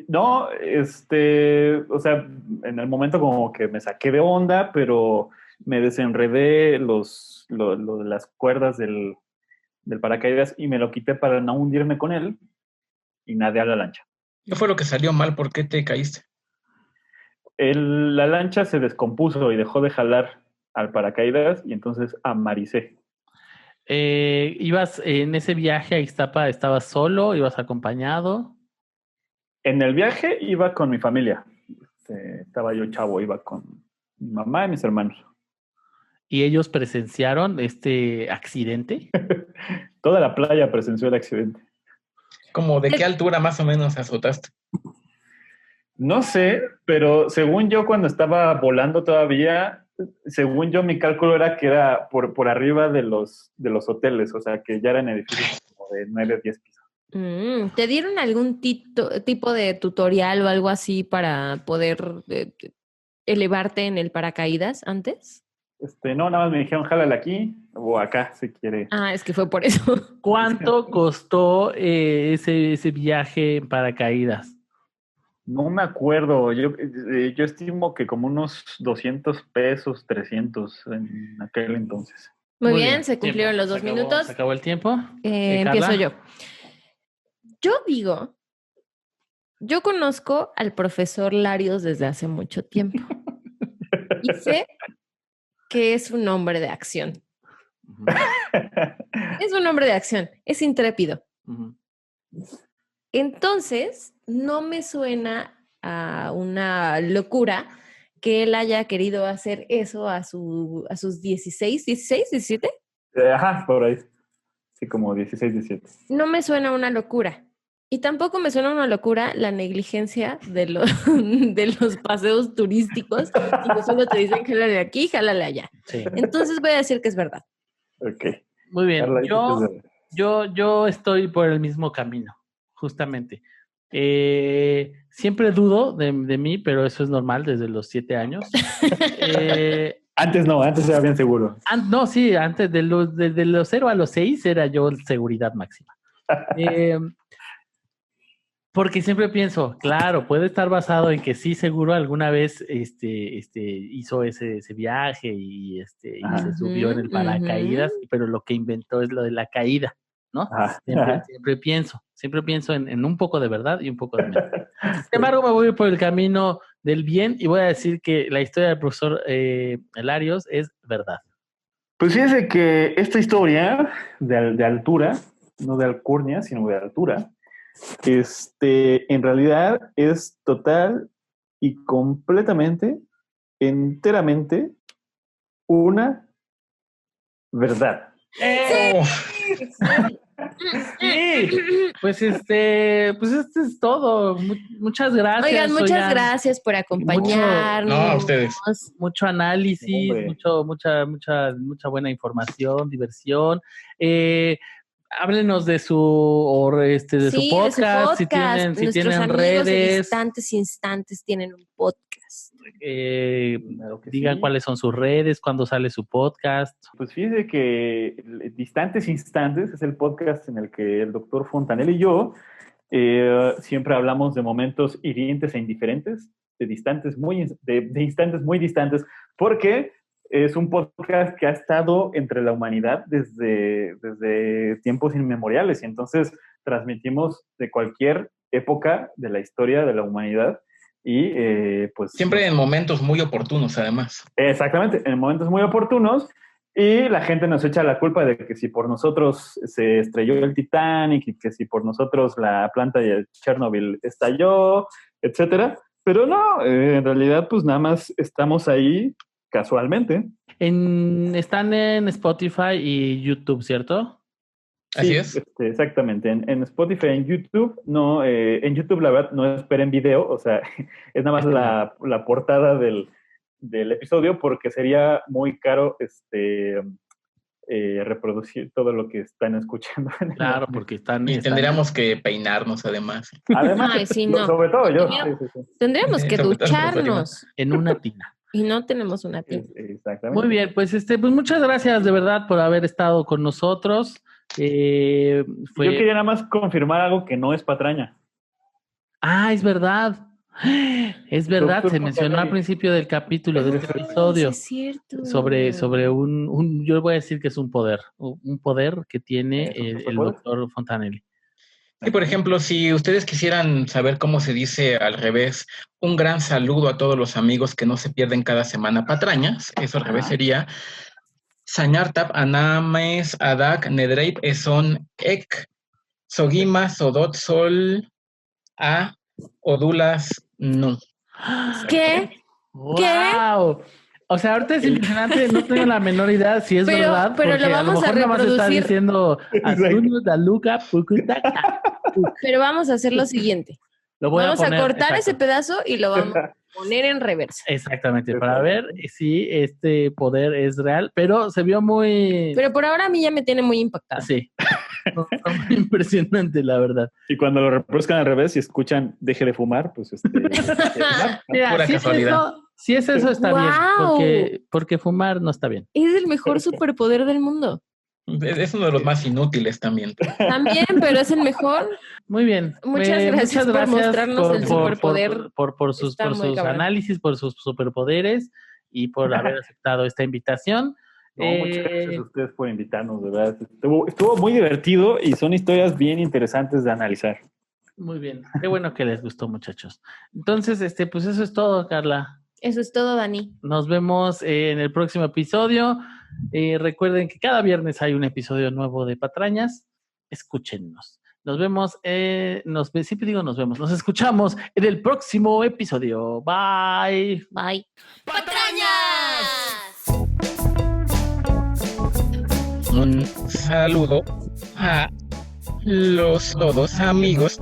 No, o sea, en el momento como que me saqué de onda, pero me desenredé las cuerdas del paracaídas y me lo quité para no hundirme con él y nadé a la lancha. ¿Qué fue lo que salió mal? ¿Por qué te caíste? La lancha se descompuso y dejó de jalar al paracaídas y entonces amaricé. ¿Ibas en ese viaje a Ixtapa, estabas solo, ibas acompañado? En el viaje iba con mi familia. Estaba yo chavo, iba con mi mamá y mis hermanos. ¿Y ellos presenciaron este accidente? Toda la playa presenció el accidente. ¿Cómo de qué altura más o menos azotaste? No sé, pero según yo cuando estaba volando todavía, según yo mi cálculo era que era por arriba de los hoteles, o sea que ya eran edificios como de 9 o 10 pisos. ¿Te dieron algún tipo de tutorial o algo así para poder elevarte en el paracaídas antes? No, nada más me dijeron, jálale aquí o acá si quiere. Ah, es que fue por eso. ¿Cuánto costó ese viaje en paracaídas? No me acuerdo, yo estimo que como unos 200 pesos, 300 en aquel entonces. Muy bien, se cumplieron los 2 minutos. ¿Se acabó el tiempo? Empiezo yo. Yo digo, yo conozco al profesor Larios desde hace mucho tiempo y sé que es un hombre de acción. Uh-huh. Es un hombre de acción, es intrépido. Uh-huh. Entonces, no me suena a una locura que él haya querido hacer eso a sus 16, 17. Ajá, por ahí. Sí, como 16, 17. No me suena una locura. Y tampoco me suena una locura la negligencia de los paseos turísticos, donde solo te dicen jálale aquí, jálale allá. Sí. Entonces voy a decir que es verdad. Ok. Muy bien. Yo estoy por el mismo camino, justamente. Siempre dudo de mí, pero eso es normal desde los 7 años. Antes era bien seguro. No, sí, antes de los 0 a los 6 era yo seguridad máxima. Porque siempre pienso, claro, puede estar basado en que sí, seguro alguna vez hizo ese viaje y se subió en el paracaídas, pero lo que inventó es lo de la caída, ¿no? Siempre pienso en un poco de verdad y un poco de mentira. Sin embargo, me voy por el camino del bien y voy a decir que la historia del profesor Larios es verdad. Pues fíjese que esta historia de altura, no de alcurnia, sino de altura, en realidad es total y completamente, enteramente una verdad. Sí, pues este es todo. Muchas gracias. Oigan, muchas gracias por acompañarnos. No, a ustedes. Mucho análisis, mucha buena información, diversión. Háblenos de su su podcast, si tienen redes. Instantes tienen un podcast. Digan cuáles son sus redes, cuándo sale su podcast. Pues fíjese que Distantes Instantes es el podcast en el que el doctor Fontanelli y yo siempre hablamos de momentos hirientes e indiferentes, de instantes muy distantes, porque es un podcast que ha estado entre la humanidad desde tiempos inmemoriales, y entonces transmitimos de cualquier época de la historia de la humanidad y pues... Siempre en momentos muy oportunos, además. Exactamente, en momentos muy oportunos, y la gente nos echa la culpa de que si por nosotros se estrelló el Titanic y que si por nosotros la planta de Chernobyl estalló, etcétera, pero no, en realidad pues nada más estamos ahí casualmente. Están en Spotify y YouTube, ¿cierto? Así es. Exactamente. En Spotify, en YouTube, no, en YouTube la verdad no esperen video, o sea, es nada más la portada del episodio, porque sería muy caro reproducir todo lo que están escuchando. Claro, porque y tendríamos que peinarnos además. Además, sobre todo yo. Tendríamos que ducharnos en una tina. y no tenemos una tina. Exactamente. Muy bien, pues pues muchas gracias de verdad por haber estado con nosotros. Yo quería nada más confirmar algo que no es patraña. Es verdad. Es verdad, Doctor se mencionó al principio del capítulo de este episodio. Es cierto. Sobre yo voy a decir que es un poder que tiene el doctor Fontanelli. Y por ejemplo, si ustedes quisieran saber cómo se dice al revés, un gran saludo a todos los amigos que no se pierden cada semana patrañas, eso al revés sería Sañartap, Anames, Adak, Nedreip, Eson, Ek, Sogima, Sodot, Sol, A, Odulas, No. ¿Qué? ¡Wow! O sea, ahorita es impresionante, no tengo la menor idea si es verdad. Pero lo vamos a reproducir. Nada más está diciendo Azunu, Daluca, Pukutaka. Pero vamos a hacer lo siguiente. Vamos a cortar ese pedazo y lo vamos a poner en reversa. Exactamente, para ver si este poder es real, pero se vio muy... Pero por ahora a mí ya me tiene muy impactada. Sí, muy impresionante, la verdad. Y cuando lo reproduzcan al revés y escuchan deje de fumar, pues Mira, pura casualidad. Si es eso, está bien, porque fumar no está bien. Es el mejor superpoder del mundo. Es uno de los más inútiles también. También, pero es el mejor. Muy bien. Muchas gracias por mostrarnos el superpoder. Por sus análisis, por sus superpoderes y por haber aceptado esta invitación. Muchas gracias a ustedes por invitarnos, de verdad. Estuvo muy divertido y son historias bien interesantes de analizar. Muy bien. Qué bueno que les gustó, muchachos. Entonces, pues eso es todo, Carla. Eso es todo, Dani. Nos vemos en el próximo episodio. Recuerden que cada viernes hay un episodio nuevo de Patrañas. Escúchennos. Nos vemos, siempre digo nos vemos, nos escuchamos en el próximo episodio. Bye. Bye. ¡Patrañas! Un saludo a los todos amigos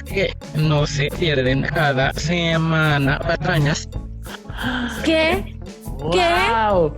que no se pierden cada semana Patrañas. ¿Qué? ¡Wow!